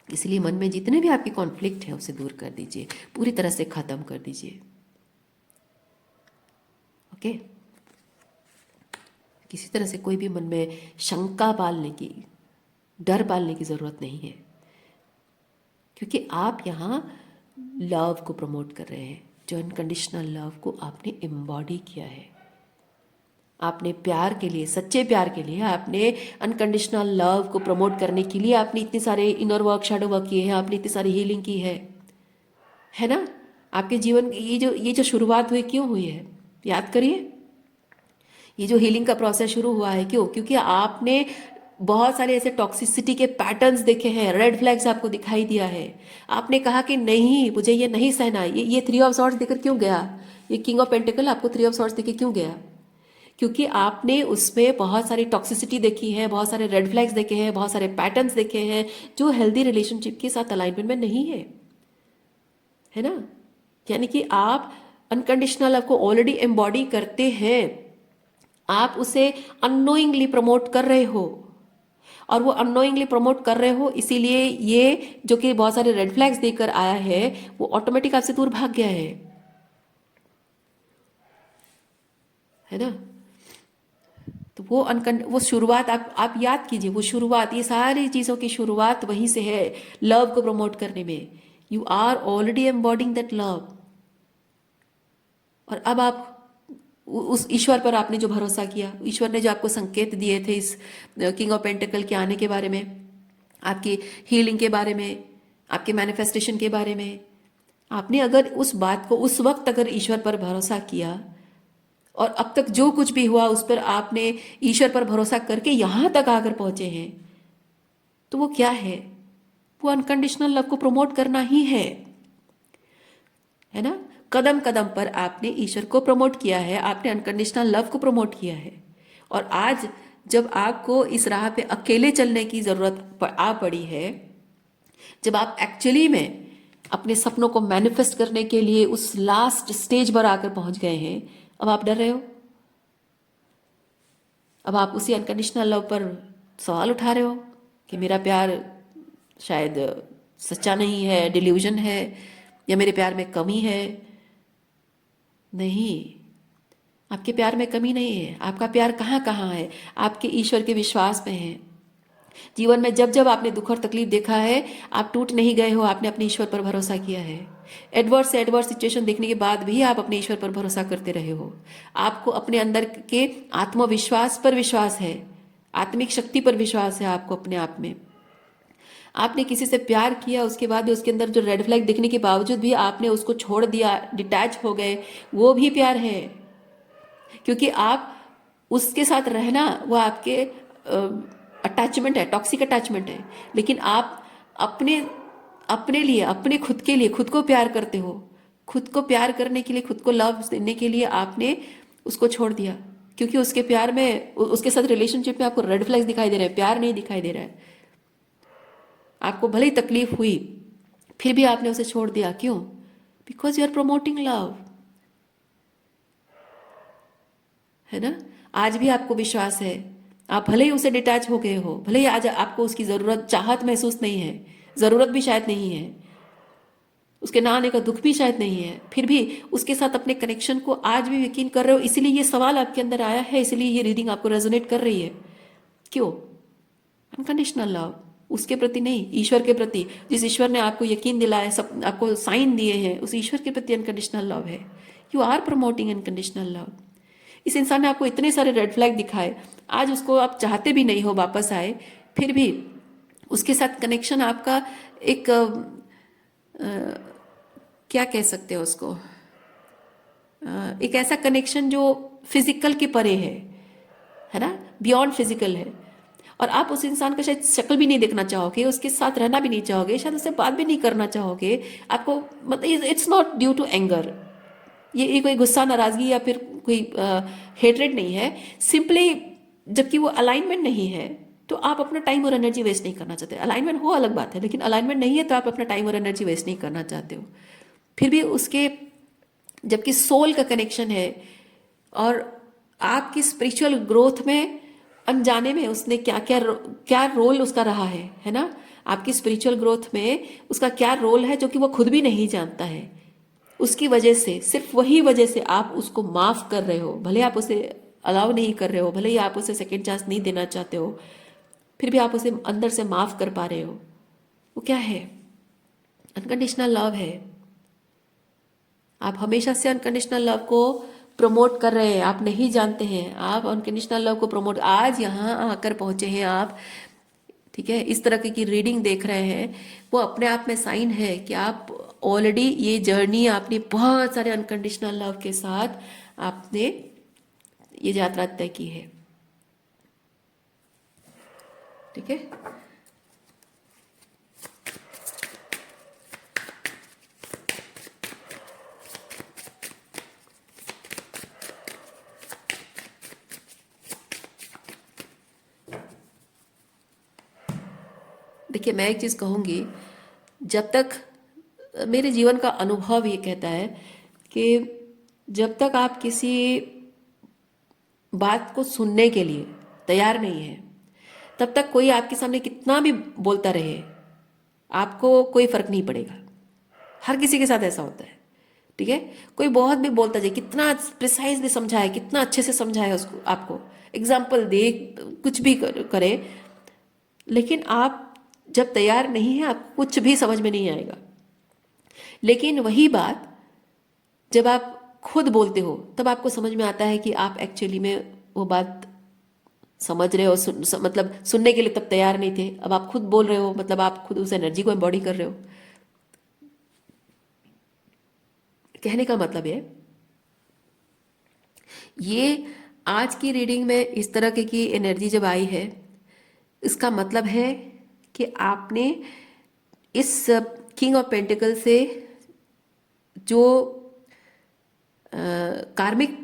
इसलिए मन में जितने भी आपके कॉन्फ्लिक्ट हैं उसे दूर कर दीजिए, पूरी तरह से ख़त्म कर दीजिए। ओके, किसी तरह से कोई भी मन में शंका पालने की, डर पालने की ज़रूरत नहीं है, क्योंकि आप यहाँ लव को प्रमोट कर रहे हैं। जो अनकंडीशनल लव को आपने एम्बॉडी किया है, आपने प्यार के लिए, सच्चे प्यार के लिए, आपने अनकंडीशनल लव को प्रमोट करने के लिए आपने इतने सारे इनर वर्क, शैडो वर्क किए हैं, आपने इतनी सारी हीलिंग की है ना। आपके जीवन ये जो शुरुआत हुई, क्यों हुई है, याद करिए। ये जो हीलिंग का प्रोसेस शुरू हुआ है, क्यों? क्योंकि आपने बहुत सारे ऐसे टॉक्सिसिटी के पैटर्न्स देखे हैं, रेड फ्लैग्स आपको दिखाई दिया है। आपने कहा कि नहीं, मुझे ये नहीं सहना। ये 3 ऑफ सॉर्ड्स देकर क्यों गया? ये किंग ऑफ पेंटिकल आपको 3 ऑफ सॉर्ड्स देकर क्यों गया? क्योंकि आपने उसमें बहुत सारी टॉक्सिसिटी देखी है, बहुत सारे रेड फ्लैग्स देखे हैं, बहुत सारे पैटर्न्स देखे हैं जो हेल्दी रिलेशनशिप के साथ अलाइनमेंट में नहीं है ना। यानी कि आप अनकंडीशनल लव को ऑलरेडी एम्बॉडी करते हैं, आप उसे अननोइंगली प्रमोट कर रहे हो, और वो अननोइंगली प्रमोट कर रहे हो, इसीलिए ये जो कि बहुत सारे रेड फ्लैग्स देकर आया है वो ऑटोमेटिक आपसे दूर भाग गया है ना। तो वो शुरुआत आप याद कीजिए, वो शुरुआत, ये सारी चीज़ों की शुरुआत वहीं से है, लव को प्रमोट करने में। You are already embodying that love. और अब आप उस ईश्वर पर आपने जो भरोसा किया, ईश्वर ने जो आपको संकेत दिए थे इस किंग ऑफ पेंटिकल के आने के बारे में, आपकी हीलिंग के बारे में, आपके मैनिफेस्टेशन के बारे में, आपने अगर उस बात को उस वक्त अगर ईश्वर पर भरोसा किया, और अब तक जो कुछ भी हुआ उस पर आपने ईश्वर पर भरोसा करके यहां तक आकर पहुंचे हैं, तो वो क्या है? वो अनकंडीशनल लव को प्रमोट करना ही है ना। कदम कदम पर आपने ईश्वर को प्रमोट किया है, आपने अनकंडीशनल लव को प्रमोट किया है। और आज जब आपको इस राह पे अकेले चलने की जरूरत आ पड़ी है, जब आप एक्चुअली में अपने सपनों को मैनिफेस्ट करने के लिए उस लास्ट स्टेज पर आकर पहुंच गए हैं, अब आप डर रहे हो। अब आप उसी अनकंडीशनल लव पर सवाल उठा रहे हो कि मेरा प्यार शायद सच्चा नहीं है, डिल्यूजन है, या मेरे प्यार में कमी है। नहीं, आपके प्यार में कमी नहीं है। आपका प्यार कहाँ कहाँ है? आपके ईश्वर के विश्वास में है। जीवन में जब जब आपने दुख और तकलीफ देखा है, आप टूट नहीं गए हो, आपने अपने ईश्वर पर भरोसा किया है। एडवर्स से एडवर्स सिचुएशन देखने के बाद भी आप अपने ईश्वर पर भरोसा करते रहे हो। आपको अपने अंदर के आत्मविश्वास पर विश्वास है, आत्मिक शक्ति पर विश्वास है आपको अपने आप में। आपने किसी से प्यार किया, उसके बाद भी उसके अंदर जो रेड फ्लैग दिखने के बावजूद भी आपने उसको छोड़ दिया, डिटैच हो गए, वो भी प्यार है। क्योंकि आप उसके साथ रहना वो आपके अटैचमेंट है, टॉक्सिक अटैचमेंट है। लेकिन आप अपने अपने लिए, अपने खुद के लिए खुद को प्यार करते हो। खुद को प्यार करने के लिए, खुद को लव देने के लिए आपने उसको छोड़ दिया, क्योंकि उसके प्यार में, उसके साथ रिलेशनशिप में आपको रेड फ्लैग्स दिखाई दे रहे हैं, प्यार नहीं दिखाई दे रहा है। आपको भले ही तकलीफ हुई, फिर भी आपने उसे छोड़ दिया। क्यों? Because you are promoting love, है ना। आज भी आपको विश्वास है, आप भले ही उसे डिटैच हो गए हो, भले ही आज आपको उसकी जरूरत, चाहत महसूस नहीं है, जरूरत भी शायद नहीं है, उसके ना आने का दुख भी शायद नहीं है, फिर भी उसके साथ अपने कनेक्शन को आज भी यकीन कर रहे हो। इसीलिए ये सवाल आपके अंदर आया है, इसलिए ये रीडिंग आपको रेजोनेट कर रही है। क्यों? अनकंडीशनल लव, उसके प्रति नहीं, ईश्वर के प्रति। जिस ईश्वर ने आपको यकीन दिलाया, सब आपको साइन दिए हैं, उस ईश्वर के प्रति अनकंडीशनल लव है। You are promoting unconditional love. इस इंसान ने आपको इतने सारे रेड फ्लैग दिखाए, आज उसको आप चाहते भी नहीं हो वापस आए, फिर भी उसके साथ कनेक्शन आपका एक क्या कह सकते हो उसको, एक ऐसा कनेक्शन जो फिजिकल के परे है ना, बियॉन्ड फिजिकल है। और आप उस इंसान का शायद शक्ल भी नहीं देखना चाहोगे, उसके साथ रहना भी नहीं चाहोगे, शायद उससे बात भी नहीं करना चाहोगे। आपको मतलब it's not due to anger, ये कोई गुस्सा, नाराजगी या फिर कोई हेटरेट नहीं है। सिंपली जबकि वो अलाइनमेंट नहीं है, तो आप अपना टाइम और एनर्जी वेस्ट नहीं करना चाहते। अलाइनमेंट हो अलग बात है, लेकिन अलाइनमेंट नहीं है तो आप अपना टाइम और एनर्जी वेस्ट नहीं करना चाहते हो। फिर भी उसके, जबकि सोल का कनेक्शन है, और आपकी स्पिरिचुअल ग्रोथ में अनजाने में उसने क्या क्या क्या रोल उसका रहा है ना। आपकी स्पिरिचुअल ग्रोथ में उसका क्या रोल है जो कि वो खुद भी नहीं जानता है। उसकी वजह से, सिर्फ वही वजह से आप उसको माफ कर रहे हो, भले आप उसे अलाउ नहीं कर रहे हो, भले ही आप उसे सेकेंड चांस नहीं देना चाहते हो, फिर भी आप उसे अंदर से माफ कर पा रहे हो। वो क्या है? अनकंडीशनल लव है। आप हमेशा से अनकंडीशनल लव को प्रमोट कर रहे हैं, आप नहीं जानते हैं, आप अनकंडीशनल लव को प्रमोट, आज यहाँ आकर पहुंचे हैं आप, ठीक है, इस तरह की रीडिंग देख रहे हैं, वो अपने आप में साइन है कि आप ऑलरेडी ये जर्नी, आपने बहुत सारे अनकंडीशनल लव के साथ आपने ये यात्रा तय की है। ठीक है। देखिए, मैं एक चीज़ कहूँगी, जब तक मेरे जीवन का अनुभव ये कहता है कि जब तक आप किसी बात को सुनने के लिए तैयार नहीं है, तब तक कोई आपके सामने कितना भी बोलता रहे, आपको कोई फर्क नहीं पड़ेगा। हर किसी के साथ ऐसा होता है, ठीक है। कोई बहुत भी बोलता जाए, कितना प्रिसाइजली समझाए, कितना अच्छे से समझाए उसको, आपको एग्जाम्पल दे, कुछ भी करे, लेकिन आप जब तैयार नहीं है, आपको कुछ भी समझ में नहीं आएगा। लेकिन वही बात जब आप खुद बोलते हो, तब आपको समझ में आता है कि आप एक्चुअली में वो बात समझ रहे हो, मतलब सुनने के लिए तब तैयार नहीं थे, अब आप खुद बोल रहे हो, मतलब आप खुद उस एनर्जी को एम्बॉडी कर रहे हो। कहने का मतलब है, ये आज की रीडिंग में इस तरह की एनर्जी जब आई है, इसका मतलब है कि आपने इस किंग ऑफ पेंटिकल से जो कार्मिक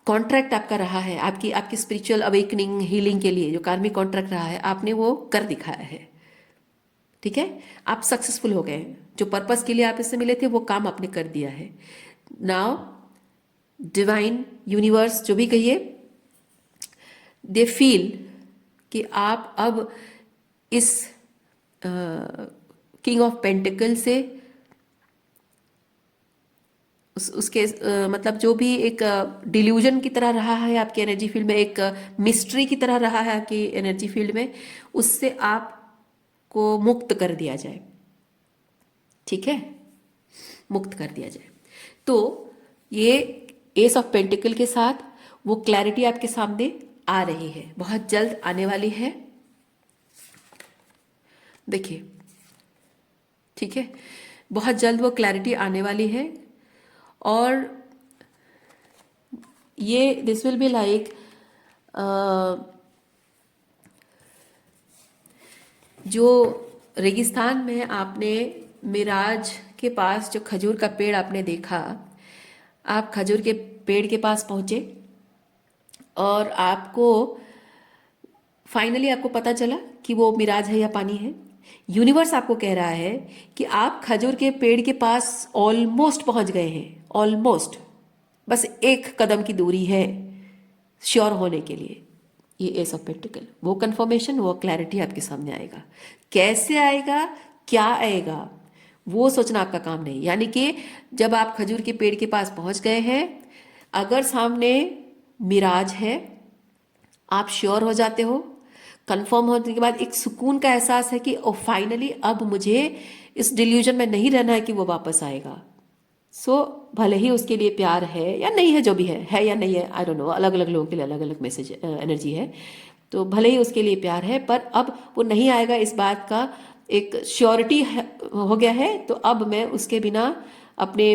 कॉन्ट्रैक्ट आपका रहा है, आपकी आपकी स्पिरिचुअल अवेकनिंग हीलिंग के लिए जो कार्मिक कॉन्ट्रैक्ट रहा है, आपने वो कर दिखाया है, ठीक है। आप सक्सेसफुल हो गए हैं, जो पर्पस के लिए आप इससे मिले थे वो काम आपने कर दिया है। नाउ डिवाइन यूनिवर्स जो भी कहिए, दे फील कि आप अब इस किंग ऑफ पेंटिकल से उसके मतलब जो भी एक डिल्यूजन की तरह रहा है आपकी एनर्जी फील्ड में, एक मिस्ट्री की तरह रहा है आपकी एनर्जी फील्ड में, उससे आपको मुक्त कर दिया जाए, ठीक है, मुक्त कर दिया जाए। तो ये एस ऑफ पेंटिकल के साथ वो क्लैरिटी आपके सामने आ रही है, बहुत जल्द आने वाली है, देखिए, ठीक है, बहुत जल्द वो क्लैरिटी आने वाली है। और ये दिस विल बी लाइक जो रेगिस्तान में आपने मिराज के पास जो खजूर का पेड़ आपने देखा, आप खजूर के पेड़ के पास पहुंचे और आपको फाइनली आपको पता चला कि वो मिराज है या पानी है। यूनिवर्स आपको कह रहा है कि आप खजूर के पेड़ के पास ऑलमोस्ट पहुंच गए हैं, ऑलमोस्ट, बस एक कदम की दूरी है श्योर होने के लिए। ये एस ऑफ पेंटिकल, वो कंफर्मेशन, वो क्लैरिटी आपके सामने आएगा। कैसे आएगा, क्या आएगा, वो सोचना आपका काम नहीं। यानी कि जब आप खजूर के पेड़ के पास पहुंच गए हैं, अगर सामने मिराज है, आप श्योर हो जाते हो, कंफर्म होने के बाद एक सुकून का एहसास है कि ओ फाइनली अब मुझे इस डिल्यूजन में नहीं रहना है कि वो वापस आएगा। सो भले ही उसके लिए प्यार है या नहीं है, जो भी है या नहीं है, आई डोंट नो, अलग अलग लोगों के लिए अलग अलग मैसेज एनर्जी है, तो भले ही उसके लिए प्यार है, पर अब वो नहीं आएगा, इस बात का एक श्योरिटी हो गया है। तो अब मैं उसके बिना अपने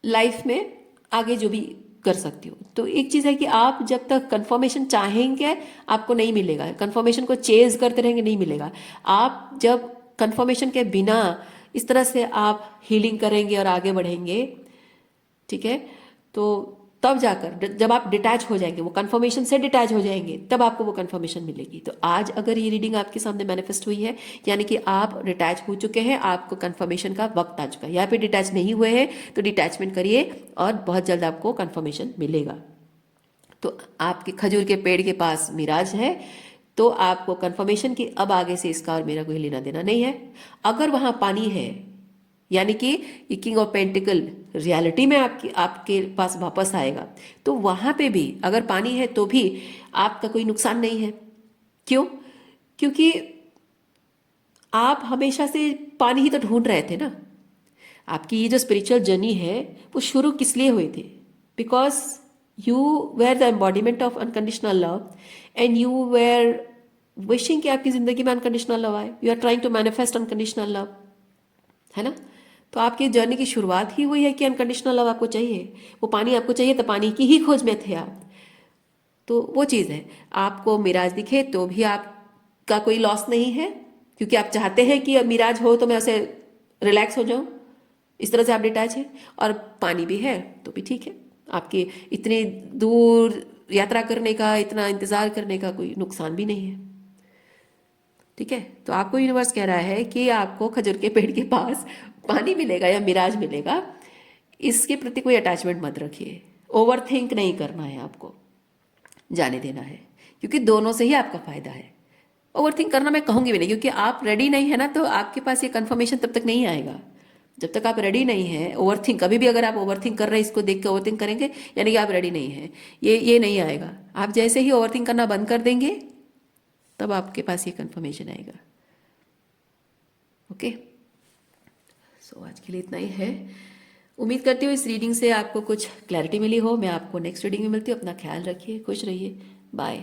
लाइफ में आगे जो भी कर सकती हूँ। तो एक चीज़ है कि आप जब तक कंफर्मेशन चाहेंगे आपको नहीं मिलेगा, कंफर्मेशन को चेज करते रहेंगे नहीं मिलेगा। आप जब कंफर्मेशन के बिना इस तरह से आप हीलिंग करेंगे और आगे बढ़ेंगे, ठीक है, तो तब जाकर जब आप डिटैच हो जाएंगे, वो कंफर्मेशन से डिटैच हो जाएंगे, तब आपको वो कंफर्मेशन मिलेगी। तो आज अगर ये रीडिंग आपके सामने मैनिफेस्ट हुई है, यानी कि आप डिटैच हो चुके हैं, आपको कंफर्मेशन का वक्त आ चुका है। यहाँ पे डिटैच नहीं हुए हैं तो डिटैचमेंट करिए और बहुत जल्द आपको कंफर्मेशन मिलेगा। तो आपके खजूर के पेड़ के पास मिराज है, तो आपको कंफर्मेशन कि अब आगे से इसका और मेरा कोई लेना देना नहीं है। अगर वहां पानी है, यानी कि ये किंग ऑफ पेंटिकल रियलिटी में आपके पास वापस आएगा, तो वहां पे भी अगर पानी है तो भी आपका कोई नुकसान नहीं है। क्यों? क्योंकि आप हमेशा से पानी ही तो ढूंढ रहे थे ना। आपकी ये जो स्पिरिचुअल जर्नी है वो शुरू किस लिए हुई थी? Because you were the embodiment of unconditional love and you were wishing कि आपकी जिंदगी में अनकंडीशनल लव आए। You are trying to manifest unconditional love, है ना। तो आपकी जर्नी की शुरुआत ही हुई है कि अनकंडीशनल लव आपको चाहिए, वो पानी आपको चाहिए, तो पानी की ही खोज में थे आप। तो वो चीज़ है, आपको मिराज दिखे तो भी आपका कोई लॉस नहीं है, क्योंकि आप चाहते हैं कि अब मिराज हो तो मैं उसे रिलैक्स हो जाऊं, इस तरह से आप डिटैच है। और पानी भी है तो भी ठीक है, आपके इतनी दूर यात्रा करने का, इतना इंतज़ार करने का कोई नुकसान भी नहीं है। ठीक है, तो आपको यूनिवर्स कह रहा है कि आपको खजूर के पेड़ के पास पानी मिलेगा या मिराज मिलेगा, इसके प्रति कोई अटैचमेंट मत रखिए। ओवर थिंक नहीं करना है आपको, जाने देना है, क्योंकि दोनों से ही आपका फायदा है। ओवर थिंक करना मैं कहूँगी भी नहीं, क्योंकि आप रेडी नहीं है ना, तो आपके पास ये कन्फर्मेशन तब तक नहीं आएगा जब तक आप रेडी नहीं है। ओवर थिंक कभी भी अगर आप ओवर थिंक कर रहे हैं, इसको देख के ओवर थिंक करेंगे, यानी कि आप रेडी नहीं है, ये नहीं आएगा। आप जैसे ही ओवर थिंक करना बंद कर देंगे, तब आपके पास ये कन्फर्मेशन आएगा। ओके, सो आज के लिए इतना ही है। उम्मीद करती हूँ इस रीडिंग से आपको कुछ क्लैरिटी मिली हो। मैं आपको नेक्स्ट रीडिंग में मिलती हूँ। अपना ख्याल रखिए, खुश रहिए, बाय।